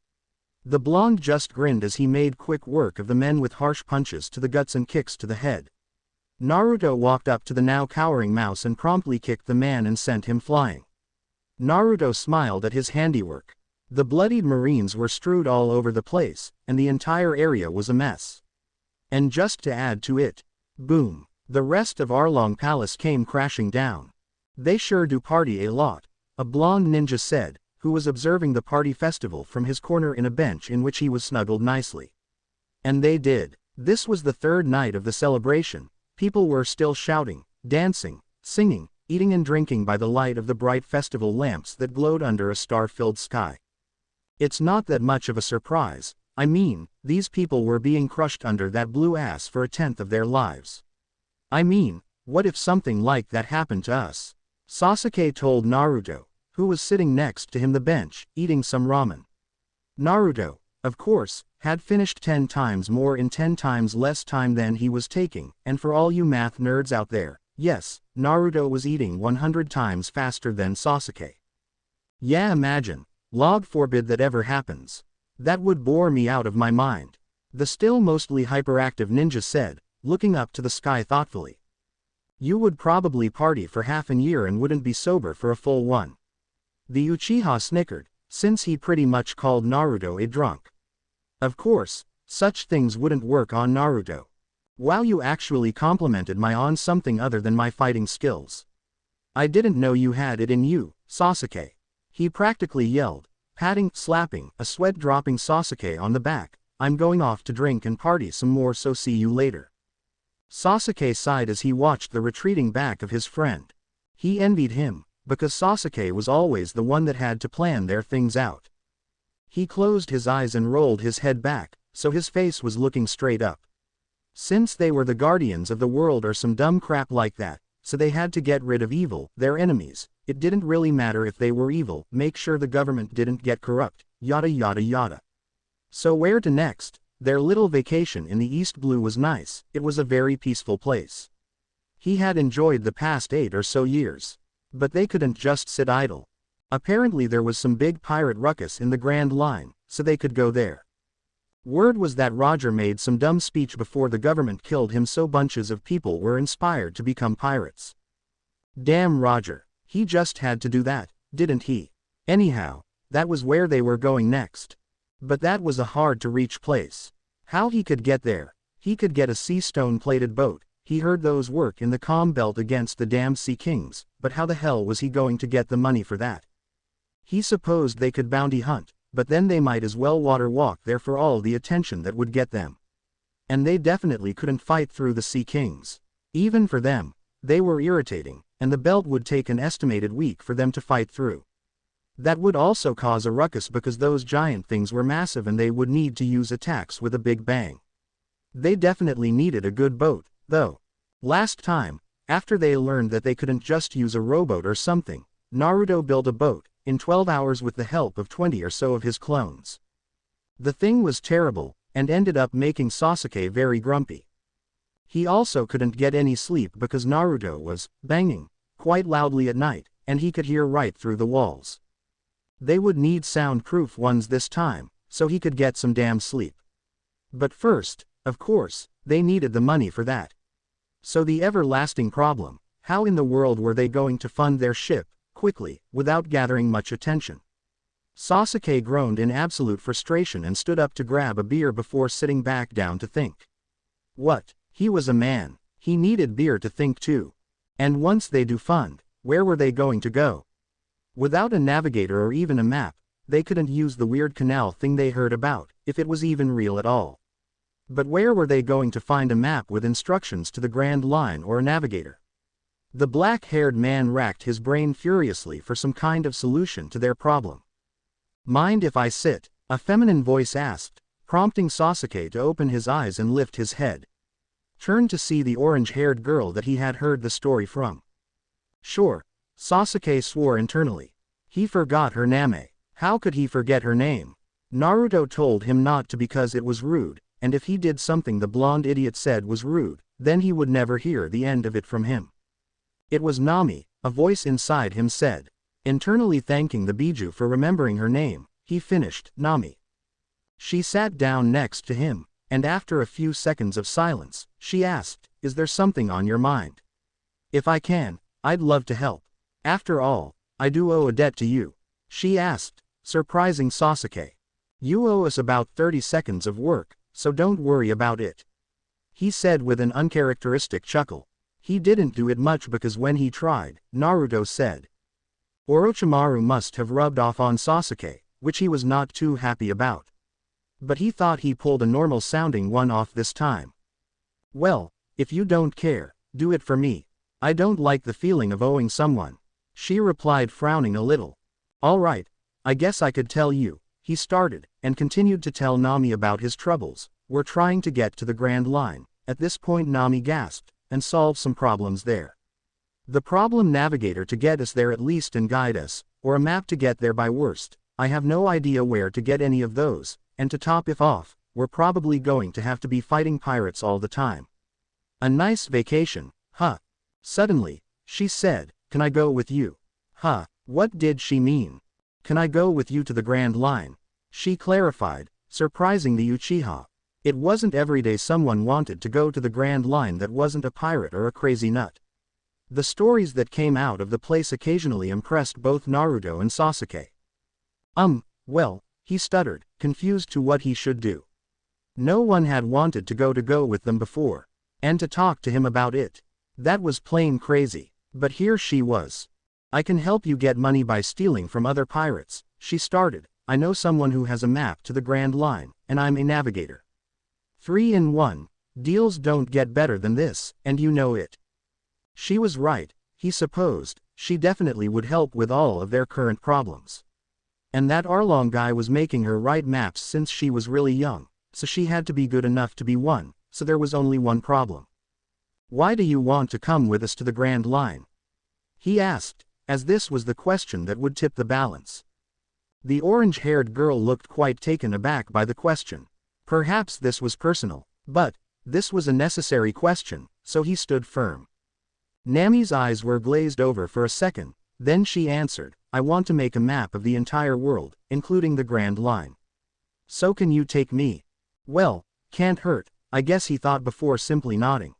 The blonde just grinned as he made quick work of the men with harsh punches to the guts and kicks to the head. Naruto walked up to the now cowering mouse and promptly kicked the man and sent him flying. Naruto smiled at his handiwork. The bloodied marines were strewed all over the place, and the entire area was a mess. And just to add to it, boom, the rest of Arlong Palace came crashing down. They sure do party a lot, a blonde ninja said, who was observing the party festival from his corner in a bench in which he was snuggled nicely. And they did. This was the third night of the celebration. People were still shouting, dancing, singing, eating and drinking by the light of the bright festival lamps that glowed under a star-filled sky. It's not that much of a surprise. I mean, these people were being crushed under that blue ass for a tenth of their lives. I mean, what if something like that happened to us? Sasuke told Naruto, who was sitting next to him the bench, eating some ramen. Naruto, of course, had finished 10 times more in 10 times less time than he was taking, and for all you math nerds out there, yes, Naruto was eating 100 times faster than Sasuke. Yeah, imagine. Log forbid that ever happens. That would bore me out of my mind. The still mostly hyperactive ninja said, looking up to the sky thoughtfully. You would probably party for half a year and wouldn't be sober for a full one. The Uchiha snickered, since he pretty much called Naruto a drunk. Of course, such things wouldn't work on Naruto. Wow, you actually complimented my on something other than my fighting skills. I didn't know you had it in you, Sasuke. He practically yelled, patting, slapping, a sweat-dropping Sasuke on the back. I'm going off to drink and party some more, so see you later. Sasuke sighed as he watched the retreating back of his friend. He envied him, because Sasuke was always the one that had to plan their things out. He closed his eyes and rolled his head back, so his face was looking straight up. Since they were the guardians of the world or some dumb crap like that, so they had to get rid of evil, their enemies. It didn't really matter if they were evil, make sure the government didn't get corrupt, yada yada yada. So where to next? Their little vacation in the East Blue was nice, it was a very peaceful place. He had enjoyed the past 8 or so years. But they couldn't just sit idle. Apparently there was some big pirate ruckus in the Grand Line, so they could go there. Word was that Roger made some dumb speech before the government killed him, so bunches of people were inspired to become pirates. Damn Roger, he just had to do that, didn't he? Anyhow, that was where they were going next. But that was a hard-to-reach place. How he could get there? He could get a sea stone-plated boat. He heard those work in the calm belt against the damn Sea Kings, but how the hell was he going to get the money for that? He supposed they could bounty hunt, but then they might as well water walk there for all the attention that would get them. And they definitely couldn't fight through the Sea Kings. Even for them, they were irritating, and the belt would take an estimated week for them to fight through. That would also cause a ruckus because those giant things were massive and they would need to use attacks with a big bang. They definitely needed a good boat, though. Last time, after they learned that they couldn't just use a rowboat or something, Naruto built a boat, in 12 hours with the help of 20 or so of his clones. The thing was terrible, and ended up making Sasuke very grumpy. He also couldn't get any sleep because Naruto was banging quite loudly at night, and he could hear right through the walls. They would need soundproof ones this time, so he could get some damn sleep. But first, of course, they needed the money for that. So the everlasting problem, how in the world were they going to fund their ship, quickly, without gathering much attention? Sasuke groaned in absolute frustration and stood up to grab a beer before sitting back down to think. What? He was a man. He needed beer to think too. And once they do fund, where were they going to go? Without a navigator or even a map, they couldn't use the weird canal thing they heard about, if it was even real at all. But where were they going to find a map with instructions to the Grand Line or a navigator? The black-haired man racked his brain furiously for some kind of solution to their problem. Mind if I sit? A feminine voice asked, prompting Sasuke to open his eyes and lift his head. Turned to see the orange-haired girl that he had heard the story from. Sure, Sasuke swore internally. He forgot her name. How could he forget her name? Naruto told him not to because it was rude, and if he did something the blonde idiot said was rude, then he would never hear the end of it from him. It was Nami, a voice inside him said. Internally thanking the Biju for remembering her name, he finished, Nami. She sat down next to him, and after a few seconds of silence, she asked, is there something on your mind? If I can, I'd love to help. After all, I do owe a debt to you. She asked, surprising Sasuke. You owe us about 30 seconds of work, so don't worry about it. He said with an uncharacteristic chuckle. He didn't do it much because when he tried, Naruto said. Orochimaru must have rubbed off on Sasuke, which he was not too happy about. But he thought he pulled a normal-sounding one off this time. Well, if you don't care, do it for me. I don't like the feeling of owing someone. She replied, frowning a little. All right, I guess I could tell you, he started, and continued to tell Nami about his troubles. We're trying to get to the Grand Line. At this point Nami gasped, and solve some problems there. The problem navigator to get us there at least and guide us, or a map to get there by worst. I have no idea where to get any of those, and to top it off, we're probably going to have to be fighting pirates all the time. A nice vacation, huh? Suddenly, she said, can I go with you? Huh, what did she mean? Can I go with you to the Grand Line? She clarified, surprising the Uchiha. It wasn't every day someone wanted to go to the Grand Line that wasn't a pirate or a crazy nut. The stories that came out of the place occasionally impressed both Naruto and Sasuke. Well, he stuttered, confused to what he should do. No one had wanted to go with them before. And to talk to him about it. That was plain crazy. But here she was. I can help you get money by stealing from other pirates, she started. I know someone who has a map to the Grand Line, and I'm a navigator. 3 in 1. Deals don't get better than this, and you know it. She was right, he supposed. She definitely would help with all of their current problems. And that Arlong guy was making her write maps since she was really young, so she had to be good enough to be one, so there was only one problem. Why do you want to come with us to the Grand Line? He asked, as this was the question that would tip the balance. The orange-haired girl looked quite taken aback by the question. Perhaps this was personal, but this was a necessary question, so he stood firm. Nami's eyes were glazed over for a second, then she answered, I want to make a map of the entire world, including the Grand Line. So can you take me? Well, can't hurt, I guess he thought before simply nodding.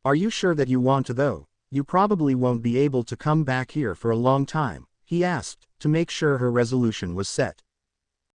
Are you sure that you want to though? You probably won't be able to come back here for a long time, he asked, to make sure her resolution was set.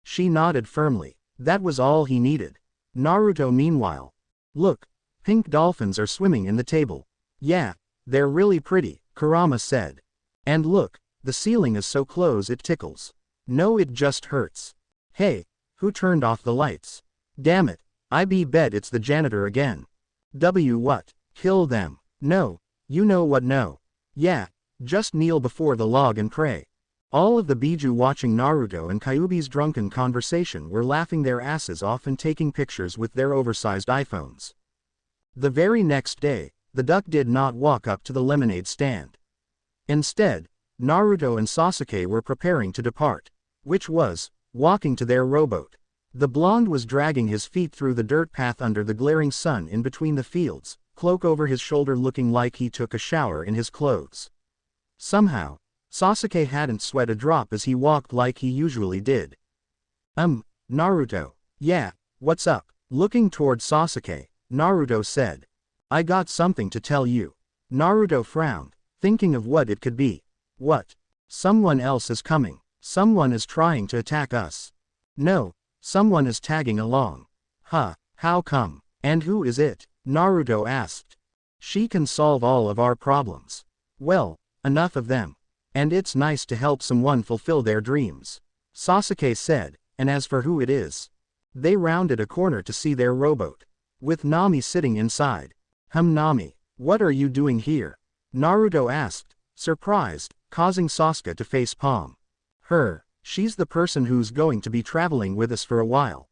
She nodded firmly. That was all he needed. Naruto meanwhile. Look, pink dolphins are swimming in the table. Yeah, they're really pretty, Kurama said. And look, the ceiling is so close it tickles. No, it just hurts. Hey, who turned off the lights? Damn it, I bet it's the janitor again. What? Kill them. No, you know what, no. Yeah, just kneel before the log and pray. All of the Biju watching Naruto and Kyuubi's drunken conversation were laughing their asses off and taking pictures with their oversized iPhones. The very next day, the duck did not walk up to the lemonade stand. Instead, Naruto and Sasuke were preparing to depart, which was walking to their rowboat. The blonde was dragging his feet through the dirt path under the glaring sun in between the fields, cloak over his shoulder looking like he took a shower in his clothes. Somehow, Sasuke hadn't sweat a drop as he walked like he usually did. Naruto. Yeah, what's up? Looking toward Sasuke, Naruto said. I got something to tell you. Naruto frowned, thinking of what it could be. What? Someone else is coming. Someone is trying to attack us. No, someone is tagging along. Huh, how come? And who is it? Naruto asked. She can solve all of our problems. Well, enough of them. And it's nice to help someone fulfill their dreams. Sasuke said, and as for who it is. They rounded a corner to see their rowboat. With Nami sitting inside. Nami, what are you doing here? Naruto asked, surprised, causing Sasuke to face palm. She's the person who's going to be traveling with us for a while.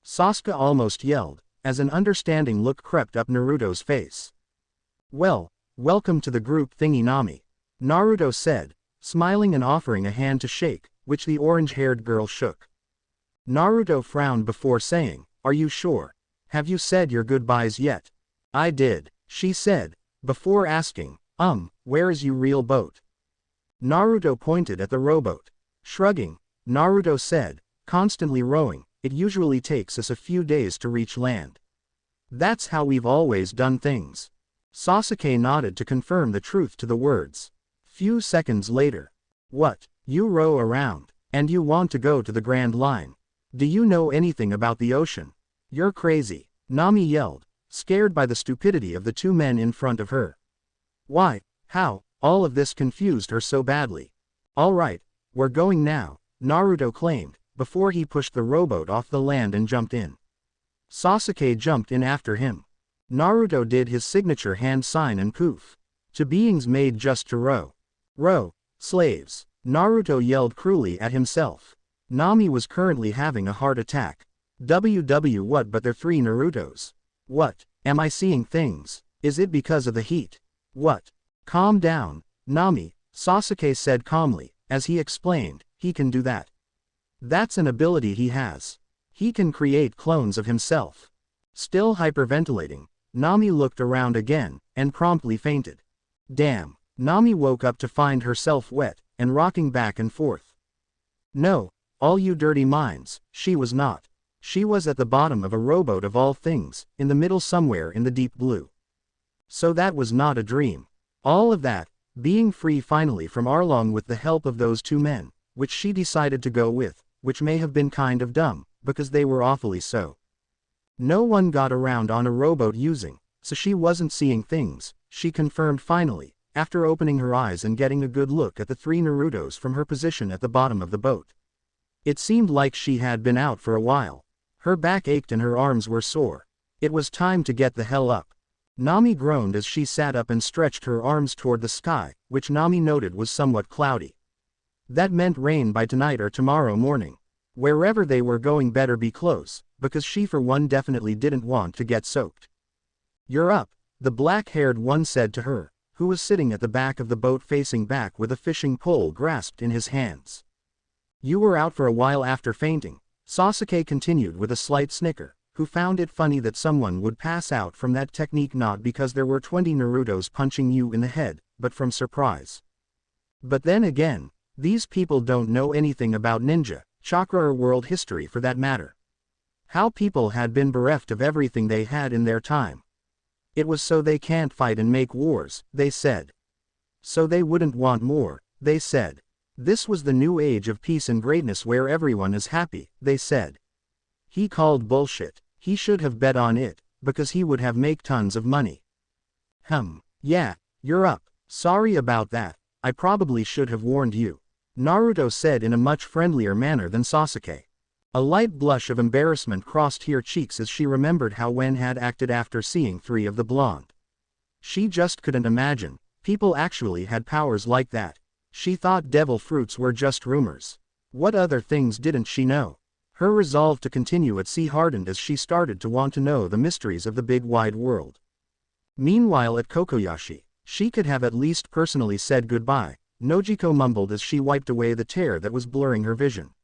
Sasuke almost yelled, as an understanding look crept up Naruto's face. Well, welcome to the group thingy Nami. Naruto said, smiling and offering a hand to shake, which the orange-haired girl shook. Naruto frowned before saying, are you sure? Have you said your goodbyes yet? I did, she said, before asking, where is your real boat? Naruto pointed at the rowboat. Shrugging, Naruto said, constantly rowing, it usually takes us a few days to reach land. That's how we've always done things. Sasuke nodded to confirm the truth to the words. Few seconds later. What? You row around, and you want to go to the Grand Line. Do you know anything about the ocean? You're crazy, Nami yelled, scared by the stupidity of the two men in front of her. Why, how, all of this confused her so badly. All right, we're going now, Naruto claimed, before he pushed the rowboat off the land and jumped in. Sasuke jumped in after him. Naruto did his signature hand sign and poof. To beings made just to row. Row, slaves, Naruto yelled cruelly at himself. Nami was currently having a heart attack. What but they're 3 Narutos. What, am I seeing things? Is it because of the heat? What? Calm down, Nami, Sasuke said calmly, as he explained, he can do that. That's an ability he has. He can create clones of himself. Still hyperventilating, Nami looked around again, and promptly fainted. Damn, Nami woke up to find herself wet, and rocking back and forth. No, all you dirty minds, she was not. She was at the bottom of a rowboat of all things, in the middle somewhere in the deep blue. So that was not a dream. All of that, being free finally from Arlong with the help of those 2 men, which she decided to go with, which may have been kind of dumb, because they were awfully so. No one got around on a rowboat using, so she wasn't seeing things, she confirmed finally, after opening her eyes and getting a good look at the three Narutos from her position at the bottom of the boat. It seemed like she had been out for a while. Her back ached and her arms were sore. It was time to get the hell up. Nami groaned as she sat up and stretched her arms toward the sky, which Nami noted was somewhat cloudy. That meant rain by tonight or tomorrow morning. Wherever they were going better be close, because she for one definitely didn't want to get soaked. "You're up," the black-haired one said to her, who was sitting at the back of the boat facing back with a fishing pole grasped in his hands. "You were out for a while after fainting," Sasuke continued with a slight snicker, who found it funny that someone would pass out from that technique not because there were 20 Narutos punching you in the head, but from surprise. But then again, these people don't know anything about ninja, chakra or world history for that matter. How people had been bereft of everything they had in their time. It was so they can't fight and make wars, they said. So they wouldn't want more, they said. This was the new age of peace and greatness where everyone is happy, they said. He called bullshit. He should have bet on it, because he would have make tons of money. Yeah, you're up. Sorry about that, I probably should have warned you, Naruto said in a much friendlier manner than Sasuke. A light blush of embarrassment crossed her cheeks as she remembered how Wen had acted after seeing 3 of the blonde. She just couldn't imagine people actually had powers like that. She thought devil fruits were just rumors. What other things didn't she know? Her resolve to continue at sea hardened as she started to want to know the mysteries of the big wide world. Meanwhile at Kokoyashi, she could have at least personally said goodbye, Nojiko mumbled as she wiped away the tear that was blurring her vision.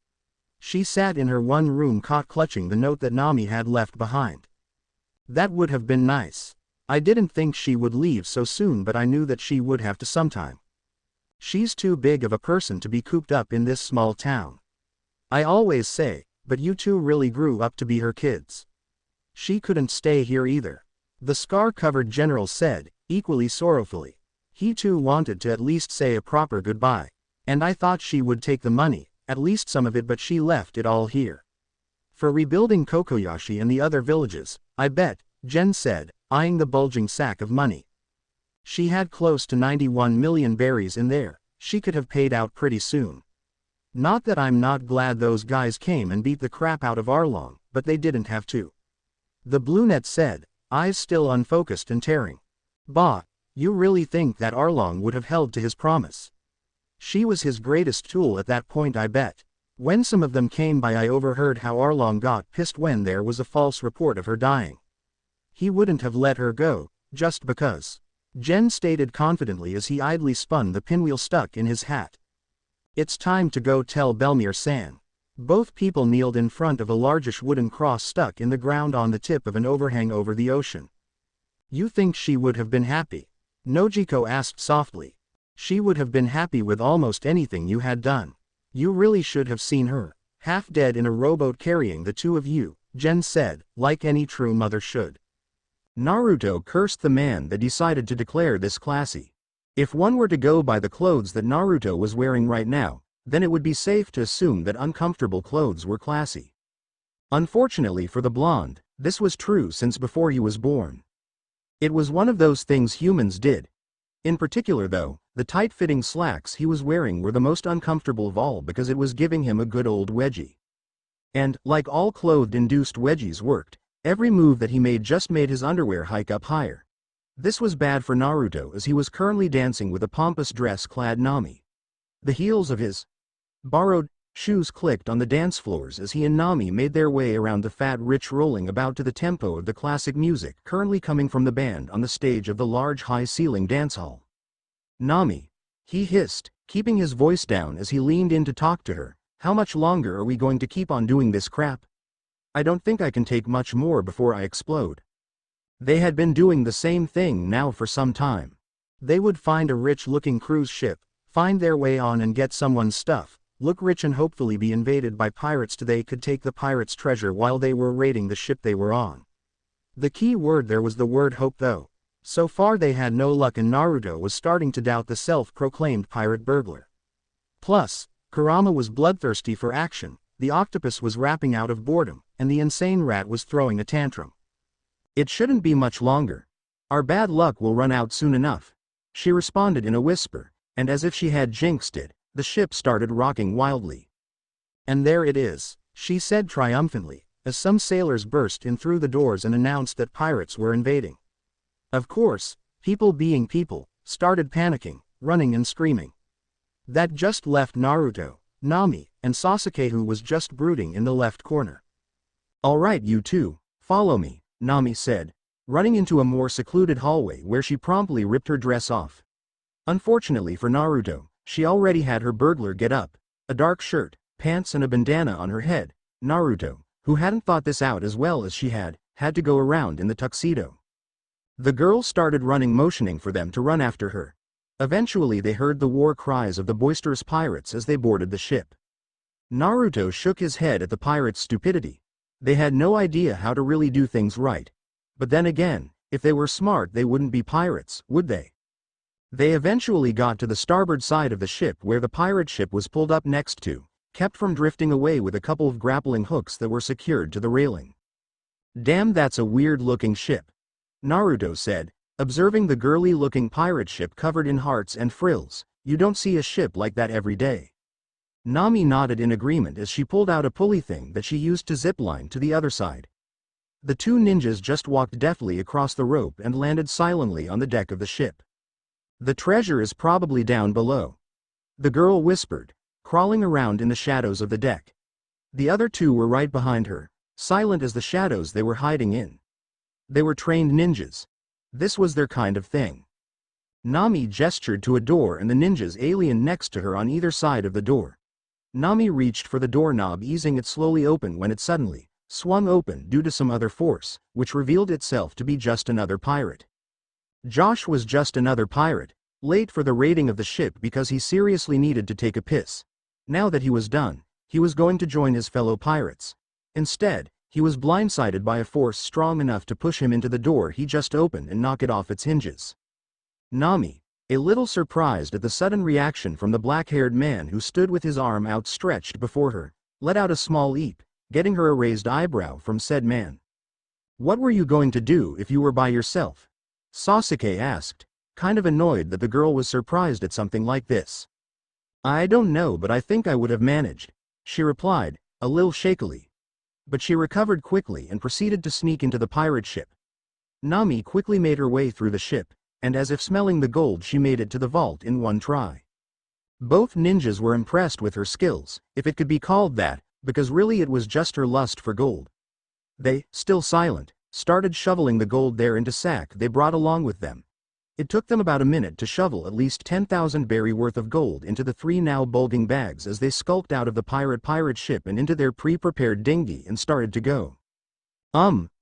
She sat in her one room caught clutching the note that Nami had left behind. That would have been nice. I didn't think she would leave so soon, but I knew that she would have to sometime. She's too big of a person to be cooped up in this small town. I always say, but you two really grew up to be her kids. She couldn't stay here either. The scar-covered general said, equally sorrowfully. He too wanted to at least say a proper goodbye. And I thought she would take the money, at least some of it, but she left it all here. For rebuilding Kokoyashi and the other villages, I bet, Jen said, eyeing the bulging sack of money. She had close to 91 million berries in there. She could have paid out pretty soon. Not that I'm not glad those guys came and beat the crap out of Arlong, but they didn't have to. The brunette said, eyes still unfocused and tearing. Bah, you really think that Arlong would have held to his promise? She was his greatest tool at that point, I bet. When some of them came by, I overheard how Arlong got pissed when there was a false report of her dying. He wouldn't have let her go, just because. Jen stated confidently as he idly spun the pinwheel stuck in his hat. It's time to go tell Belmere-san. Both people kneeled in front of a largish wooden cross stuck in the ground on the tip of an overhang over the ocean. You think she would have been happy? Nojiko asked softly. She would have been happy with almost anything you had done. You really should have seen her, half dead in a rowboat carrying the two of you, Jen said, like any true mother should. Naruto cursed the man that decided to declare this classy. If one were to go by the clothes that Naruto was wearing right now, then it would be safe to assume that uncomfortable clothes were classy. Unfortunately for the blonde, this was true since before he was born. It was one of those things humans did. In particular though, the tight-fitting slacks he was wearing were the most uncomfortable of all because it was giving him a good old wedgie. And, like all clothed-induced wedgies worked, every move that he made just made his underwear hike up higher. This was bad for Naruto as he was currently dancing with a pompous dress-clad Nami. The heels of his borrowed shoes clicked on the dance floors as he and Nami made their way around the fat rich rolling about to the tempo of the classic music currently coming from the band on the stage of the large high-ceiling dance hall. Nami, he hissed, keeping his voice down as he leaned in to talk to her, how much longer are we going to keep on doing this crap? I don't think I can take much more before I explode. They had been doing the same thing now for some time. They would find a rich-looking cruise ship, find their way on and get someone's stuff, look rich and hopefully be invaded by pirates so they could take the pirates' treasure while they were raiding the ship they were on. The key word there was the word hope though. So far they had no luck and Naruto was starting to doubt the self-proclaimed pirate burglar. Plus, Kurama was bloodthirsty for action, the octopus was rapping out of boredom, and the insane rat was throwing a tantrum. It shouldn't be much longer. Our bad luck will run out soon enough. she responded in a whisper, and as if she had jinxed it, the ship started rocking wildly. And there it is, she said triumphantly, as some sailors burst in through the doors and announced that pirates were invading. Of course, people being people, started panicking, running and screaming. That just left Naruto, Nami, and Sasuke, who was just brooding in the left corner. "Alright, you two, follow me," Nami said, running into a more secluded hallway where she promptly ripped her dress off. Unfortunately for Naruto, she already had her burglar get-up, a dark shirt, pants and a bandana on her head. Naruto, who hadn't thought this out as well as she had to go around in the tuxedo. The girl started running, motioning for them to run after her. Eventually they heard the war cries of the boisterous pirates as they boarded the ship. Naruto shook his head at the pirates' stupidity. They had no idea how to really do things right. But then again, if they were smart they wouldn't be pirates, would they? They eventually got to the starboard side of the ship where the pirate ship was pulled up next to, kept from drifting away with a couple of grappling hooks that were secured to the railing. "Damn, that's a weird-looking ship," Naruto said, observing the girly-looking pirate ship covered in hearts and frills. "You don't see a ship like that every day." Nami nodded in agreement as she pulled out a pulley thing that she used to zipline to the other side. The two ninjas just walked deftly across the rope and landed silently on the deck of the ship. "The treasure is probably down below," the girl whispered, crawling around in the shadows of the deck. The other two were right behind her, silent as the shadows they were hiding in. They were trained ninjas. This was their kind of thing. Nami gestured to a door and the ninjas alien next to her on either side of the door. Nami reached for the doorknob, easing it slowly open when it suddenly swung open due to some other force, which revealed itself to be just another pirate. Josh was just another pirate, late for the raiding of the ship because he seriously needed to take a piss. Now that he was done, he was going to join his fellow pirates. Instead, he was blindsided by a force strong enough to push him into the door he just opened and knock it off its hinges. Nami, a little surprised at the sudden reaction from the black-haired man who stood with his arm outstretched before her, let out a small eep, getting her a raised eyebrow from said man. "What were you going to do if you were by yourself?" Sasuke asked, kind of annoyed that the girl was surprised at something like this. "I don't know, but I think I would have managed," she replied, a little shakily. But she recovered quickly and proceeded to sneak into the pirate ship. Nami quickly made her way through the ship, and as if smelling the gold she made it to the vault in one try. Both ninjas were impressed with her skills, if it could be called that, because really it was just her lust for gold. They, still silent, started shoveling the gold there into sack they brought along with them. It took them about a minute to shovel at least 10,000 berry worth of gold into the three now bulging bags as they skulked out of the pirate ship and into their pre-prepared dinghy and started to go.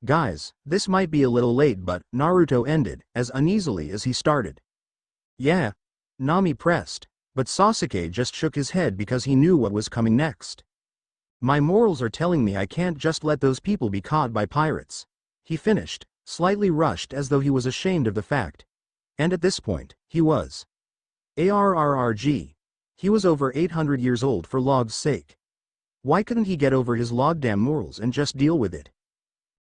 Guys, this might be a little late, but," Naruto ended, as uneasily as he started. "Yeah," Nami pressed, but Sasuke just shook his head because he knew what was coming next. "My morals are telling me I can't just let those people be caught by pirates," he finished, slightly rushed as though he was ashamed of the fact. And at this point, he was. Arrgh. He was over 800 years old for log's sake. Why couldn't he get over his loddamn morals and just deal with it?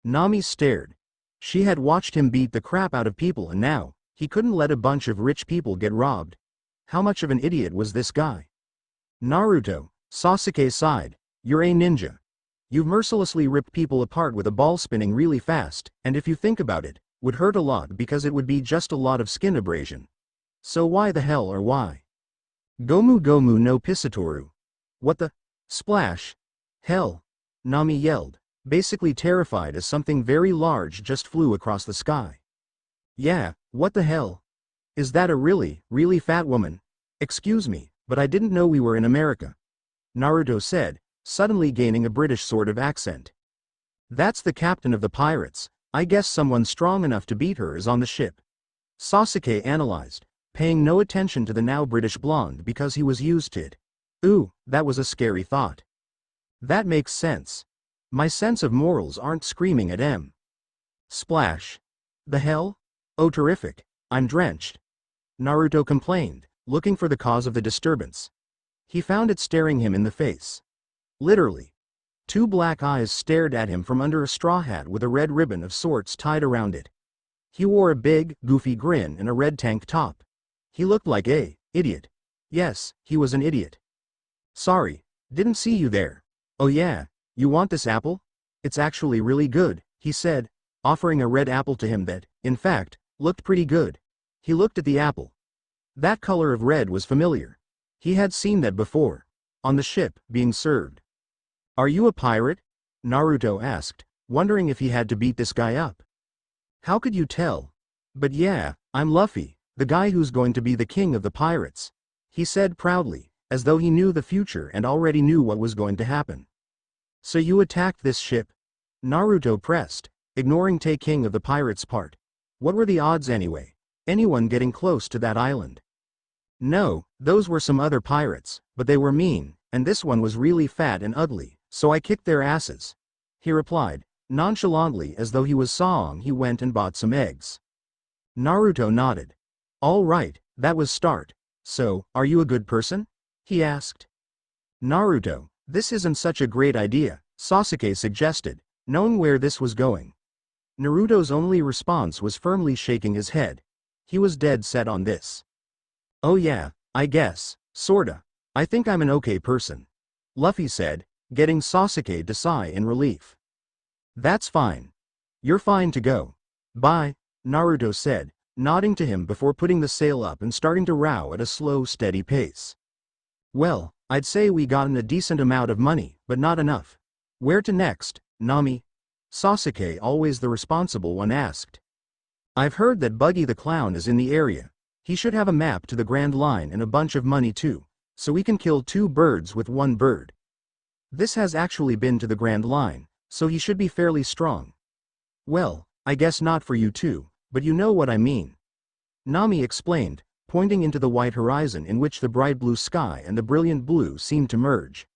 Nami stared. She had watched him beat the crap out of people and now, he couldn't let a bunch of rich people get robbed. How much of an idiot was this guy? "Naruto," Sasuke sighed, "you're a ninja. You've mercilessly ripped people apart with a ball spinning really fast, and if you think about it, would hurt a lot because it would be just a lot of skin abrasion. So why the hell or why? Gomu Gomu no Pisatoru. What the? Splash. Hell. Nami yelled, basically terrified as something very large just flew across the sky. Yeah, what the hell? Is that a really, really fat woman? Excuse me, but I didn't know we were in America. Naruto said, suddenly gaining a British sort of accent. That's the captain of the pirates. I guess someone strong enough to beat her is on the ship. Sasuke analyzed, paying no attention to the now British blonde because he was used to it. Ooh, that was a scary thought. That makes sense. My sense of morals aren't screaming at M. Splash. The hell? Oh terrific, I'm drenched. Naruto complained, looking for the cause of the disturbance. He found it staring him in the face. Literally. Two black eyes stared at him from under a straw hat with a red ribbon of sorts tied around it. He wore a big, goofy grin and a red tank top. He looked like a idiot. Yes, he was an idiot. Sorry, didn't see you there. Oh yeah, you want this apple? It's actually really good, he said, offering a red apple to him that, in fact, looked pretty good. He looked at the apple. That color of red was familiar. He had seen that before. On the ship, being served. Are you a pirate? Naruto asked, wondering if he had to beat this guy up. How could you tell? But yeah, I'm Luffy, the guy who's going to be the king of the pirates. He said proudly, as though he knew the future and already knew what was going to happen. So you attacked this ship? Naruto pressed, ignoring the king of the pirates part. What were the odds anyway? Anyone getting close to that island? No, those were some other pirates, but they were mean, and this one was really fat and ugly, so I kicked their asses. He replied, nonchalantly as though he was sawing. He went and bought some eggs. Naruto nodded. All right, that was start. So, are you a good person? He asked. Naruto, this isn't such a great idea, Sasuke suggested, knowing where this was going. Naruto's only response was firmly shaking his head. He was dead set on this. Oh yeah, I guess, sorta. I think I'm an okay person. Luffy said, getting Sasuke to sigh in relief. That's fine. You're fine to go. Bye, Naruto said, nodding to him before putting the sail up and starting to row at a slow, steady pace. Well, I'd say we gotten a decent amount of money, but not enough. Where to next, Nami? Sasuke, always the responsible one, asked. I've heard that Buggy the Clown is in the area. He should have a map to the Grand Line and a bunch of money too, so we can kill two birds with one bird. This has actually been to the Grand Line, so he should be fairly strong. Well, I guess not for you too, but you know what I mean. Nami explained, pointing into the white horizon in which the bright blue sky and the brilliant blue seemed to merge.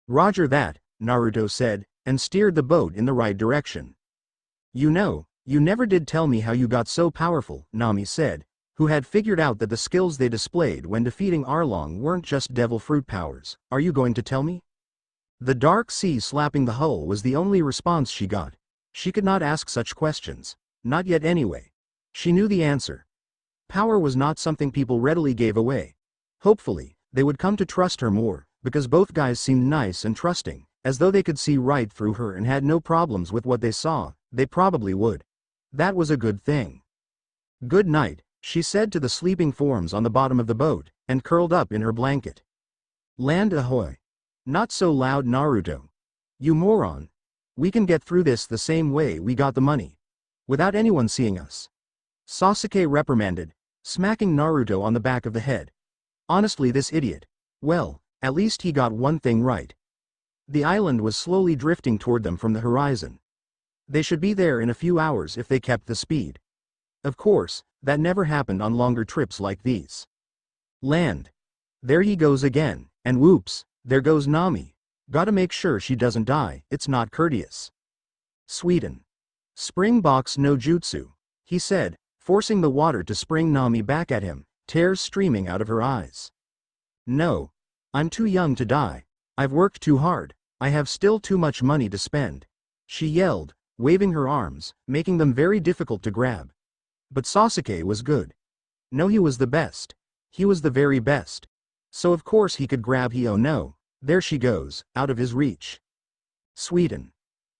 Roger that, Naruto said, and steered the boat in the right direction. You know, you never did tell me how you got so powerful, Nami said, who had figured out that the skills they displayed when defeating Arlong weren't just devil fruit powers. Are you going to tell me? The dark sea slapping the hull was the only response she got. She could not ask such questions. Not yet anyway. She knew the answer. Power was not something people readily gave away. Hopefully, they would come to trust her more, because both guys seemed nice and trusting, as though they could see right through her and had no problems with what they saw. They probably would. That was a good thing. Good night, she said to the sleeping forms on the bottom of the boat, and curled up in her blanket. Land ahoy. Not so loud, Naruto. You moron. We can get through this the same way we got the money. Without anyone seeing us. Sasuke reprimanded, smacking Naruto on the back of the head. Honestly, this idiot. Well, at least he got one thing right. The island was slowly drifting toward them from the horizon. They should be there in a few hours if they kept the speed. Of course, that never happened on longer trips like these. Land. There he goes again, and whoops, there goes Nami. Gotta make sure she doesn't die, it's not courteous. Sweden. Spring box no jutsu, he said, forcing the water to spring Nami back at him, tears streaming out of her eyes. No. I'm too young to die. I've worked too hard. I have still too much money to spend. She yelled, waving her arms, making them very difficult to grab. But Sasuke was good. No, he was the best. He was the very best. So of course he could grab he. Oh no, there she goes, out of his reach. Sweden.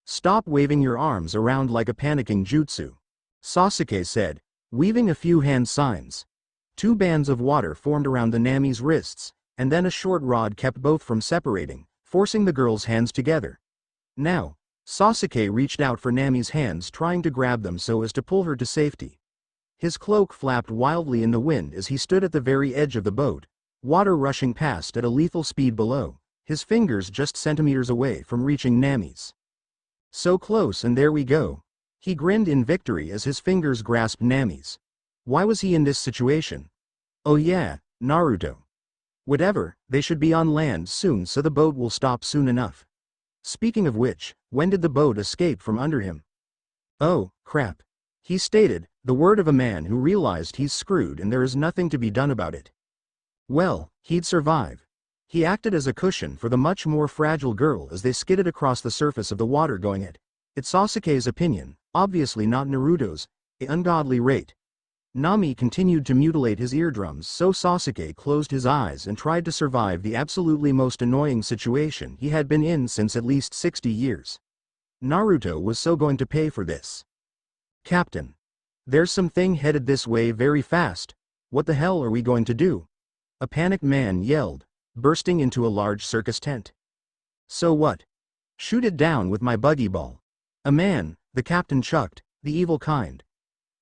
Stop waving your arms around like a panicking jutsu. Sasuke said, weaving a few hand signs. Two bands of water formed around the Nami's wrists, and then a short rod kept both from separating, forcing the girl's hands together. Now, Sasuke reached out for Nami's hands, trying to grab them so as to pull her to safety. His cloak flapped wildly in the wind as he stood at the very edge of the boat, water rushing past at a lethal speed below, his fingers just centimeters away from reaching Nami's. So close, and there we go. He grinned in victory as his fingers grasped Nami's. Why was he in this situation? Oh yeah, Naruto. Whatever, they should be on land soon, so the boat will stop soon enough. Speaking of which, when did the boat escape from under him? Oh, crap. He stated, the word of a man who realized he's screwed and there is nothing to be done about it. Well, he'd survive. He acted as a cushion for the much more fragile girl as they skidded across the surface of the water, going at, it's Sasuke's opinion, obviously not Naruto's, an ungodly rate. Nami continued to mutilate his eardrums, so Sasuke closed his eyes and tried to survive the absolutely most annoying situation he had been in since at least 60 years. Naruto was so going to pay for this. Captain. There's something headed this way very fast. What the hell are we going to do? A panicked man yelled, bursting into a large circus tent. So what? Shoot it down with my buggy ball. A man, the captain chucked, the evil kind.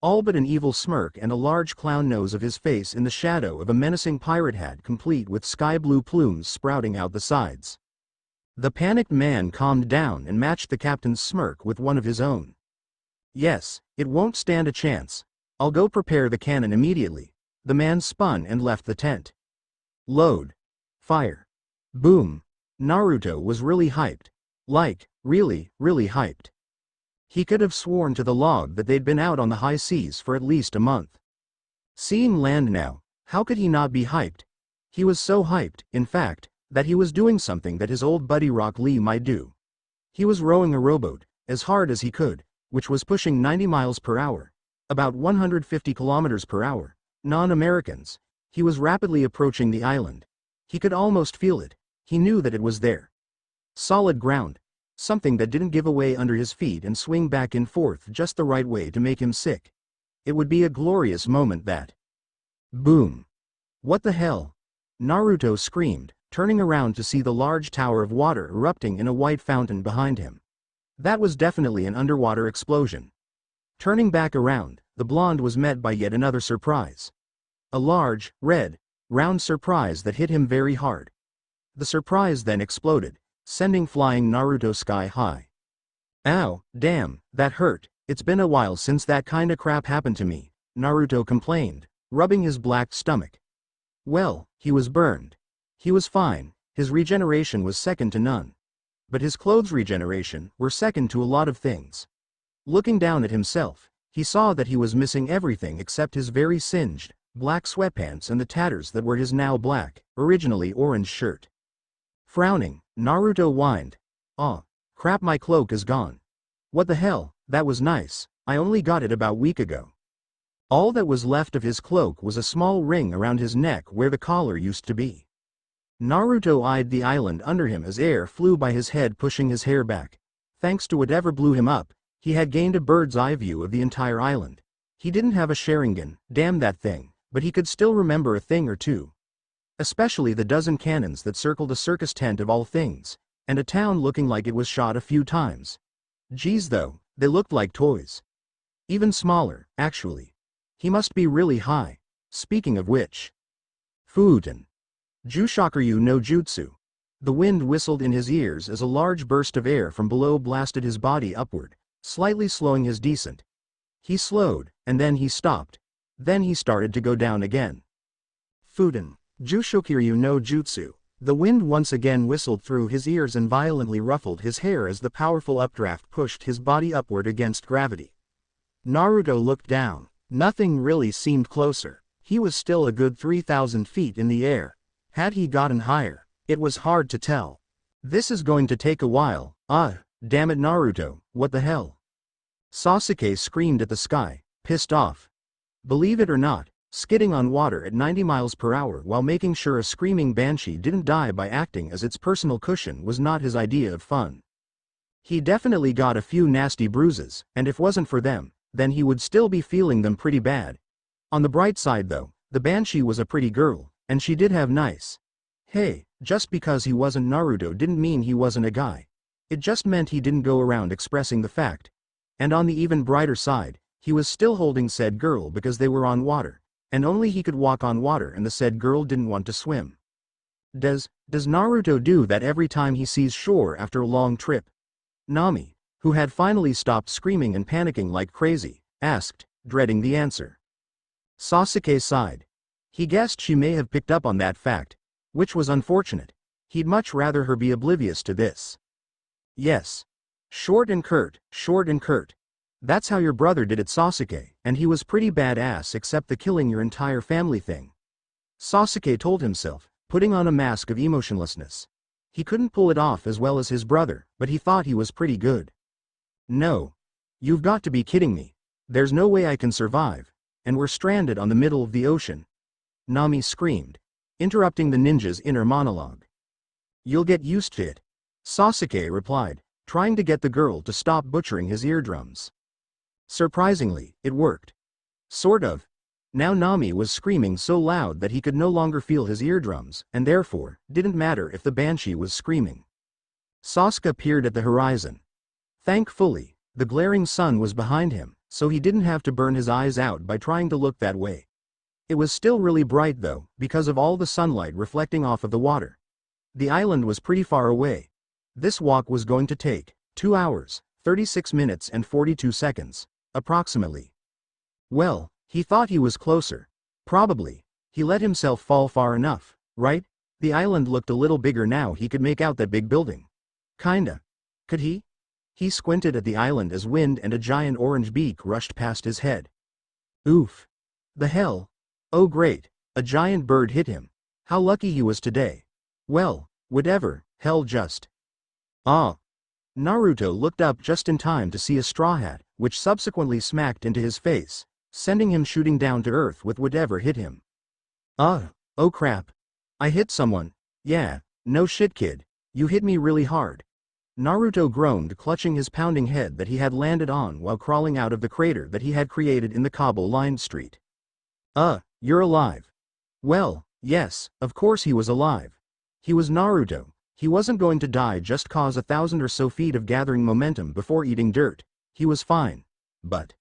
All but an evil smirk and a large clown nose of his face in the shadow of a menacing pirate hat complete with sky blue plumes sprouting out the sides. The panicked man calmed down and matched the captain's smirk with one of his own. Yes, it won't stand a chance. I'll go prepare the cannon immediately. The man spun and left the tent. Load. Fire. Boom. Naruto was really hyped. Like, really, really hyped. He could have sworn to the log that they'd been out on the high seas for at least a month. Seeing land now, how could he not be hyped? He was so hyped, in fact, that he was doing something that his old buddy Rock Lee might do. He was rowing a rowboat, as hard as he could, which was pushing 90 miles per hour, about 150 kilometers per hour, non-Americans. He was rapidly approaching the island. He could almost feel it. He knew that it was there. Solid ground. Something that didn't give away under his feet and swing back and forth just the right way to make him sick. It would be a glorious moment that. Boom. What the hell? Naruto screamed, turning around to see the large tower of water erupting in a white fountain behind him. That was definitely an underwater explosion. Turning back around, the blonde was met by yet another surprise. A large, red, round surprise that hit him very hard. The surprise then exploded, sending flying Naruto sky high. Ow, damn, that hurt. It's been a while since that kinda crap happened to me, Naruto complained, rubbing his black stomach. Well, he was burned. He was fine, his regeneration was second to none. But his clothes regeneration were second to a lot of things. Looking down at himself, he saw that he was missing everything except his very singed, black sweatpants and the tatters that were his now black, originally orange shirt. Frowning, Naruto whined. "Aw, crap, my cloak is gone. What the hell, that was nice, I only got it about a week ago." All that was left of his cloak was a small ring around his neck where the collar used to be. Naruto eyed the island under him as air flew by his head, pushing his hair back. Thanks to whatever blew him up, he had gained a bird's eye view of the entire island. He didn't have a Sharingan, damn that thing, but he could still remember a thing or two. Especially the dozen cannons that circled a circus tent of all things, and a town looking like it was shot a few times. Geez though, they looked like toys. Even smaller, actually. He must be really high. Speaking of which. Futen. Jushakuryu no Jutsu. The wind whistled in his ears as a large burst of air from below blasted his body upward, slightly slowing his descent. He slowed, and then he stopped. Then he started to go down again. Futen. Jushokuryu no Jutsu. The wind once again whistled through his ears and violently ruffled his hair as the powerful updraft pushed his body upward against gravity. Naruto looked down. Nothing really seemed closer. He was still a good 3,000 feet in the air. Had he gotten higher? It was hard to tell. This is going to take a while. Damn it, Naruto, what the hell? Sasuke screamed at the sky, pissed off. Believe it or not, skidding on water at 90 miles per hour while making sure a screaming banshee didn't die by acting as its personal cushion was not his idea of fun. He definitely got a few nasty bruises, and if wasn't for them, then he would still be feeling them pretty bad. On the bright side though, the banshee was a pretty girl, and she did have nice. Hey, just because he wasn't Naruto didn't mean he wasn't a guy. It just meant he didn't go around expressing the fact. And on the even brighter side, he was still holding said girl because they were on water. And only he could walk on water and the said girl didn't want to swim. Does Naruto do that every time he sees shore after a long trip? Nami, who had finally stopped screaming and panicking like crazy, asked, dreading the answer. Sasuke sighed. He guessed she may have picked up on that fact, which was unfortunate. He'd much rather her be oblivious to this. Yes. Short and curt, short and curt. That's how your brother did it, Sasuke, and he was pretty badass except the killing your entire family thing. Sasuke told himself, putting on a mask of emotionlessness. He couldn't pull it off as well as his brother, but he thought he was pretty good. No. You've got to be kidding me. There's no way I can survive. and we're stranded on the middle of the ocean," Nami screamed, interrupting the ninja's inner monologue. "You'll get used to it," Sasuke replied, trying to get the girl to stop butchering his eardrums. Surprisingly, it worked. Sort of. Now Nami was screaming so loud that he could no longer feel his eardrums, and therefore, didn't matter if the banshee was screaming. Sasuke peered at the horizon. Thankfully, the glaring sun was behind him, so he didn't have to burn his eyes out by trying to look that way. It was still really bright though, because of all the sunlight reflecting off of the water. The island was pretty far away. This walk was going to take 2 hours, 36 minutes and 42 seconds, approximately. Well, he thought he was closer. Probably. He let himself fall far enough, right? The island looked a little bigger now. He could make out that big building. Kinda. Could he? He squinted at the island as wind and a giant orange beak rushed past his head. Oof. The hell? Oh great, a giant bird hit him. How lucky he was today. Well, whatever, hell just. Ah. Naruto looked up just in time to see a straw hat, which subsequently smacked into his face, sending him shooting down to earth with whatever hit him. Oh crap. I hit someone. Yeah, no shit kid, you hit me really hard. Naruto groaned, clutching his pounding head that he had landed on while crawling out of the crater that he had created in the cobble-lined street. You're alive. Well, yes, of course he was alive. He was Naruto. He wasn't going to die just cause 1,000 or so feet of gathering momentum before eating dirt. He was fine. But...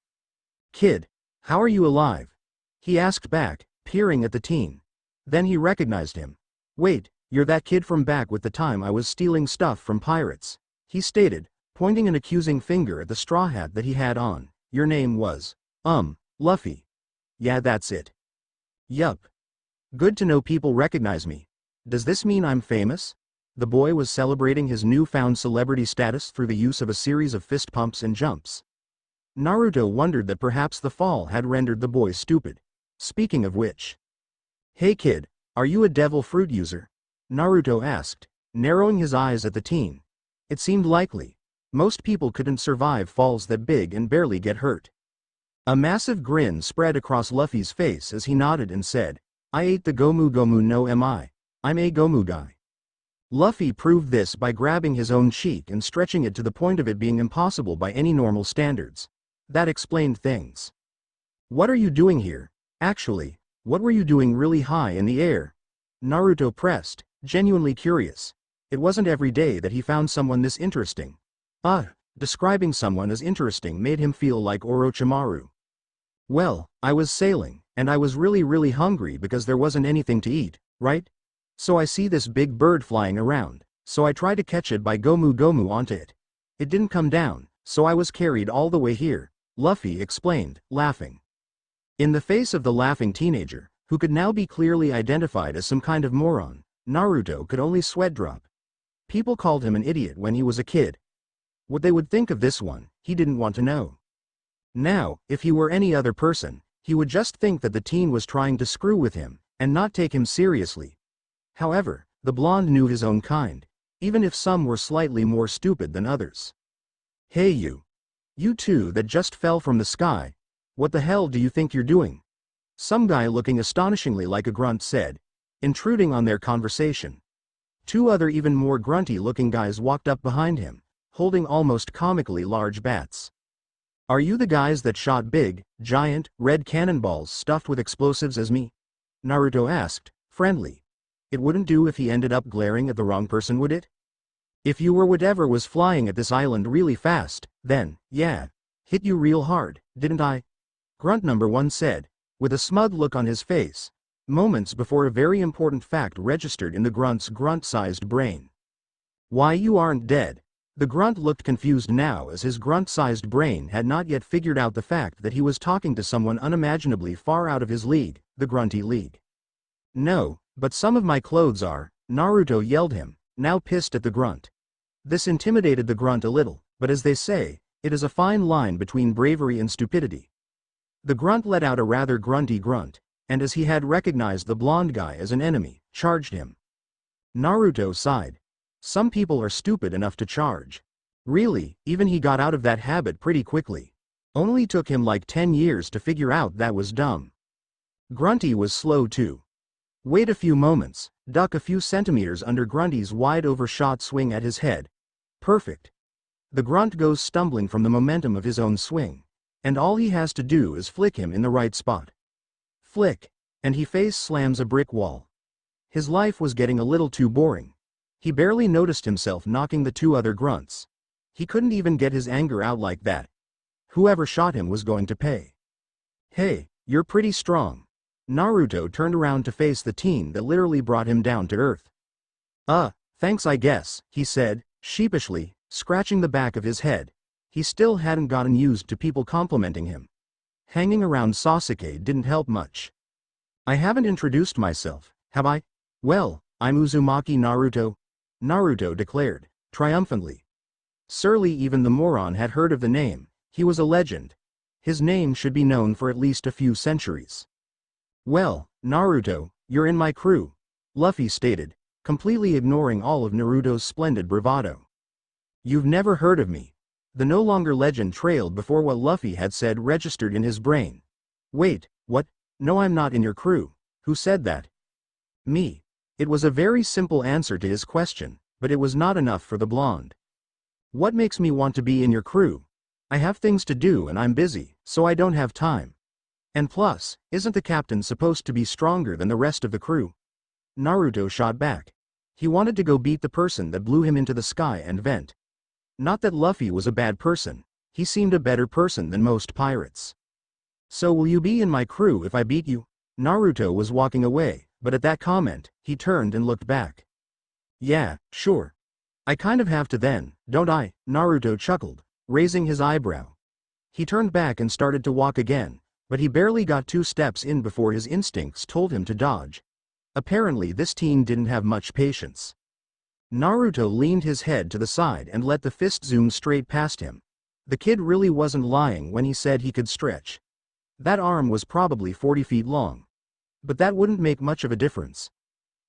Kid, how are you alive? He asked back, peering at the teen. Then he recognized him. Wait, you're that kid from back with the time I was stealing stuff from pirates, he stated, pointing an accusing finger at the straw hat that he had on. Your name was, Luffy. Yeah, that's it. Yup. Good to know people recognize me. Does this mean I'm famous? The boy was celebrating his newfound celebrity status through the use of a series of fist pumps and jumps. Naruto wondered that perhaps the fall had rendered the boy stupid. Speaking of which. Hey kid, are you a devil fruit user? Naruto asked, narrowing his eyes at the teen. It seemed likely. Most people couldn't survive falls that big and barely get hurt. A massive grin spread across Luffy's face as he nodded and said, I ate the Gomu Gomu no mi. I'm a Gomu guy. Luffy proved this by grabbing his own cheek and stretching it to the point of it being impossible by any normal standards. That explained things. What are you doing here? Actually, what were you doing really high in the air? Naruto pressed, genuinely curious. It wasn't every day that he found someone this interesting. Describing someone as interesting made him feel like Orochimaru. Well, I was sailing, and I was really hungry because there wasn't anything to eat, right? So I see this big bird flying around, so I try to catch it by Gomu Gomu onto it. It didn't come down, so I was carried all the way here, Luffy explained, laughing. In the face of the laughing teenager, who could now be clearly identified as some kind of moron, Naruto could only sweat drop. People called him an idiot when he was a kid. What they would think of this one, he didn't want to know. Now, if he were any other person, he would just think that the teen was trying to screw with him, and not take him seriously. However, the blonde knew his own kind, even if some were slightly more stupid than others. Hey you. You two that just fell from the sky, what the hell do you think you're doing? Some guy looking astonishingly like a grunt said, intruding on their conversation. Two other even more grunty-looking guys walked up behind him, holding almost comically large bats. Are you the guys that shot big, giant, red cannonballs stuffed with explosives as me? Naruto asked, friendly. It wouldn't do if he ended up glaring at the wrong person, would it? If you were whatever was flying at this island really fast, then, yeah. Hit you real hard, didn't I? Grunt number 1 said, with a smug look on his face, moments before a very important fact registered in the grunt's grunt-sized brain. Why you aren't dead. The grunt looked confused now as his grunt-sized brain had not yet figured out the fact that he was talking to someone unimaginably far out of his league, the grunty league. No, but some of my clothes are, Naruto yelled him, now pissed at the grunt. This intimidated the grunt a little, but as they say, it is a fine line between bravery and stupidity. The grunt let out a rather grunty grunt, and as he had recognized the blonde guy as an enemy, charged him. Naruto sighed. Some people are stupid enough to charge. Really, even he got out of that habit pretty quickly. Only took him like 10 years to figure out that was dumb. Grunty was slow too. Wait a few moments, duck a few centimeters under Grunty's wide overshot swing at his head. Perfect. The grunt goes stumbling from the momentum of his own swing. And all he has to do is flick him in the right spot. Flick, and he face slams a brick wall. His life was getting a little too boring. He barely noticed himself knocking the two other grunts. He couldn't even get his anger out like that. Whoever shot him was going to pay. Hey, you're pretty strong. Naruto turned around to face the teen that literally brought him down to earth. Thanks I guess, he said, sheepishly, scratching the back of his head. He still hadn't gotten used to people complimenting him. Hanging around Sasuke didn't help much. I haven't introduced myself, have I? Well, I'm Uzumaki Naruto, Naruto declared, triumphantly. Surely even the moron had heard of the name. He was a legend. His name should be known for at least a few centuries. Well, Naruto, you're in my crew, Luffy stated, completely ignoring all of Naruto's splendid bravado. You've never heard of me. The no longer legend trailed before what Luffy had said registered in his brain. Wait, what? No, I'm not in your crew. Who said that? Me. It was a very simple answer to his question, but it was not enough for the blonde. What makes me want to be in your crew? I have things to do and I'm busy, so I don't have time. And plus, isn't the captain supposed to be stronger than the rest of the crew? Naruto shot back. He wanted to go beat the person that blew him into the sky and vent. Not that Luffy was a bad person, he seemed a better person than most pirates. So will you be in my crew if I beat you? Naruto was walking away, but at that comment, he turned and looked back. Yeah, sure. I kind of have to then, don't I? Naruto chuckled, raising his eyebrow. He turned back and started to walk again, but he barely got 2 steps in before his instincts told him to dodge. Apparently this teen didn't have much patience. Naruto leaned his head to the side and let the fist zoom straight past him. The kid really wasn't lying when he said he could stretch. That arm was probably 40 feet long. But that wouldn't make much of a difference.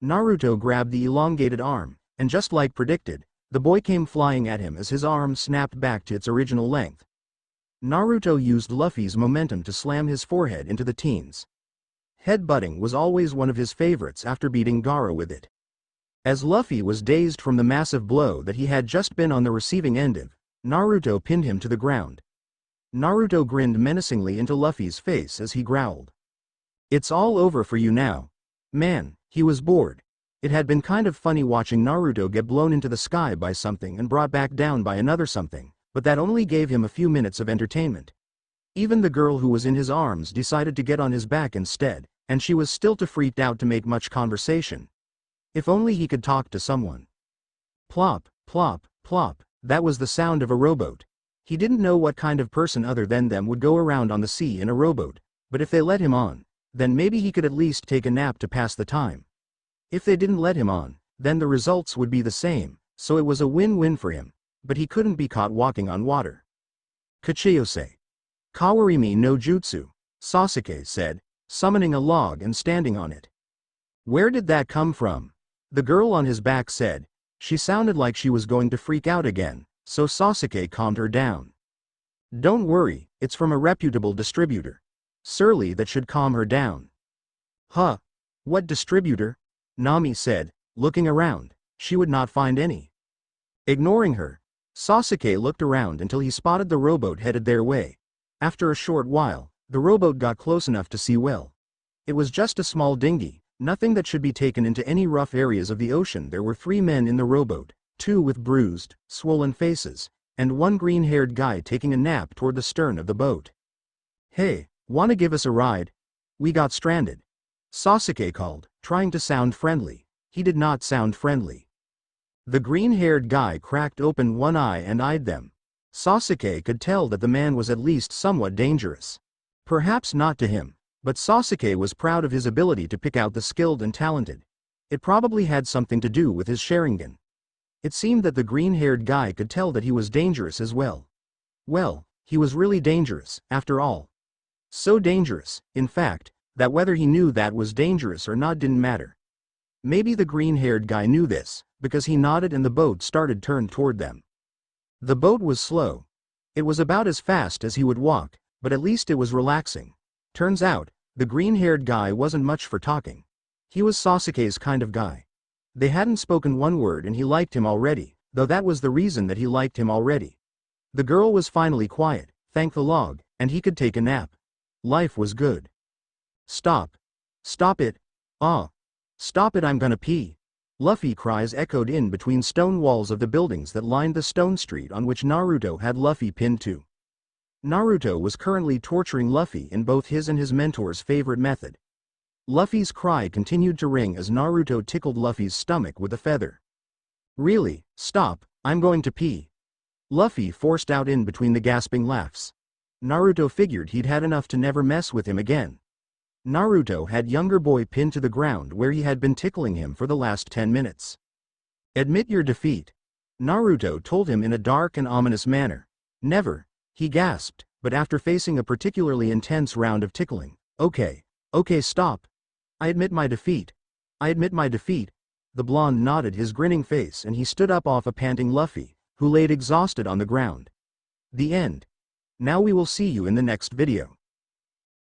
Naruto grabbed the elongated arm, and just like predicted, the boy came flying at him as his arm snapped back to its original length. Naruto used Luffy's momentum to slam his forehead into the teen's. Headbutting was always one of his favorites after beating Gaara with it. As Luffy was dazed from the massive blow that he had just been on the receiving end of, Naruto pinned him to the ground. Naruto grinned menacingly into Luffy's face as he growled. It's all over for you now. Man, he was bored. It had been kind of funny watching Naruto get blown into the sky by something and brought back down by another something, but that only gave him a few minutes of entertainment. Even the girl who was in his arms decided to get on his back instead, and she was still too freaked out to make much conversation. If only he could talk to someone. Plop, plop, plop, that was the sound of a rowboat. He didn't know what kind of person other than them would go around on the sea in a rowboat, but if they let him on, then maybe he could at least take a nap to pass the time. If they didn't let him on, then the results would be the same, so it was a win-win for him, but he couldn't be caught walking on water. Kachiyose. Kawarimi no Jutsu, Sasuke said, summoning a log and standing on it. Where did that come from? The girl on his back said. She sounded like she was going to freak out again, so Sasuke calmed her down. Don't worry, it's from a reputable distributor. Surely that should calm her down. Huh? What distributor? Nami said, looking around. She would not find any. Ignoring her, Sasuke looked around until he spotted the rowboat headed their way. After a short while, the rowboat got close enough to see well. It was just a small dinghy, nothing that should be taken into any rough areas of the ocean. There were 3 men in the rowboat, 2 with bruised, swollen faces, and 1 green-haired guy taking a nap toward the stern of the boat. Hey, wanna give us a ride? We got stranded. Sasuke called, trying to sound friendly. He did not sound friendly. The green-haired guy cracked open one eye and eyed them. Sasuke could tell that the man was at least somewhat dangerous. Perhaps not to him, but Sasuke was proud of his ability to pick out the skilled and talented. It probably had something to do with his Sharingan. It seemed that the green-haired guy could tell that he was dangerous as well. Well, he was really dangerous, after all. So dangerous, in fact, that whether he knew that was dangerous or not didn't matter. Maybe the green-haired guy knew this, because he nodded and the boat started turned toward them. The boat was slow. It was about as fast as he would walk, but at least it was relaxing. Turns out, the green-haired guy wasn't much for talking. He was Sasuke's kind of guy. They hadn't spoken one word and he liked him already, though that was the reason that he liked him already. The girl was finally quiet, thank the log, and he could take a nap. Life was good. Stop. Stop it. Ah. Stop it, I'm gonna pee. Luffy cries echoed in between stone walls of the buildings that lined the stone street on which Naruto had Luffy pinned to. Naruto was currently torturing Luffy in both his and his mentor's favorite method. Luffy's cry continued to ring as Naruto tickled Luffy's stomach with a feather. Really, stop, I'm going to pee. Luffy forced out in between the gasping laughs. Naruto figured he'd had enough to never mess with him again. Naruto had younger boy pinned to the ground where he had been tickling him for the last 10 minutes. Admit your defeat. Naruto told him in a dark and ominous manner. Never, he gasped, but after facing a particularly intense round of tickling. Okay, stop. I admit my defeat. I admit my defeat. The blonde nodded his grinning face and he stood up off a panting Luffy, who laid exhausted on the ground. The end. Now we will see you in the next video.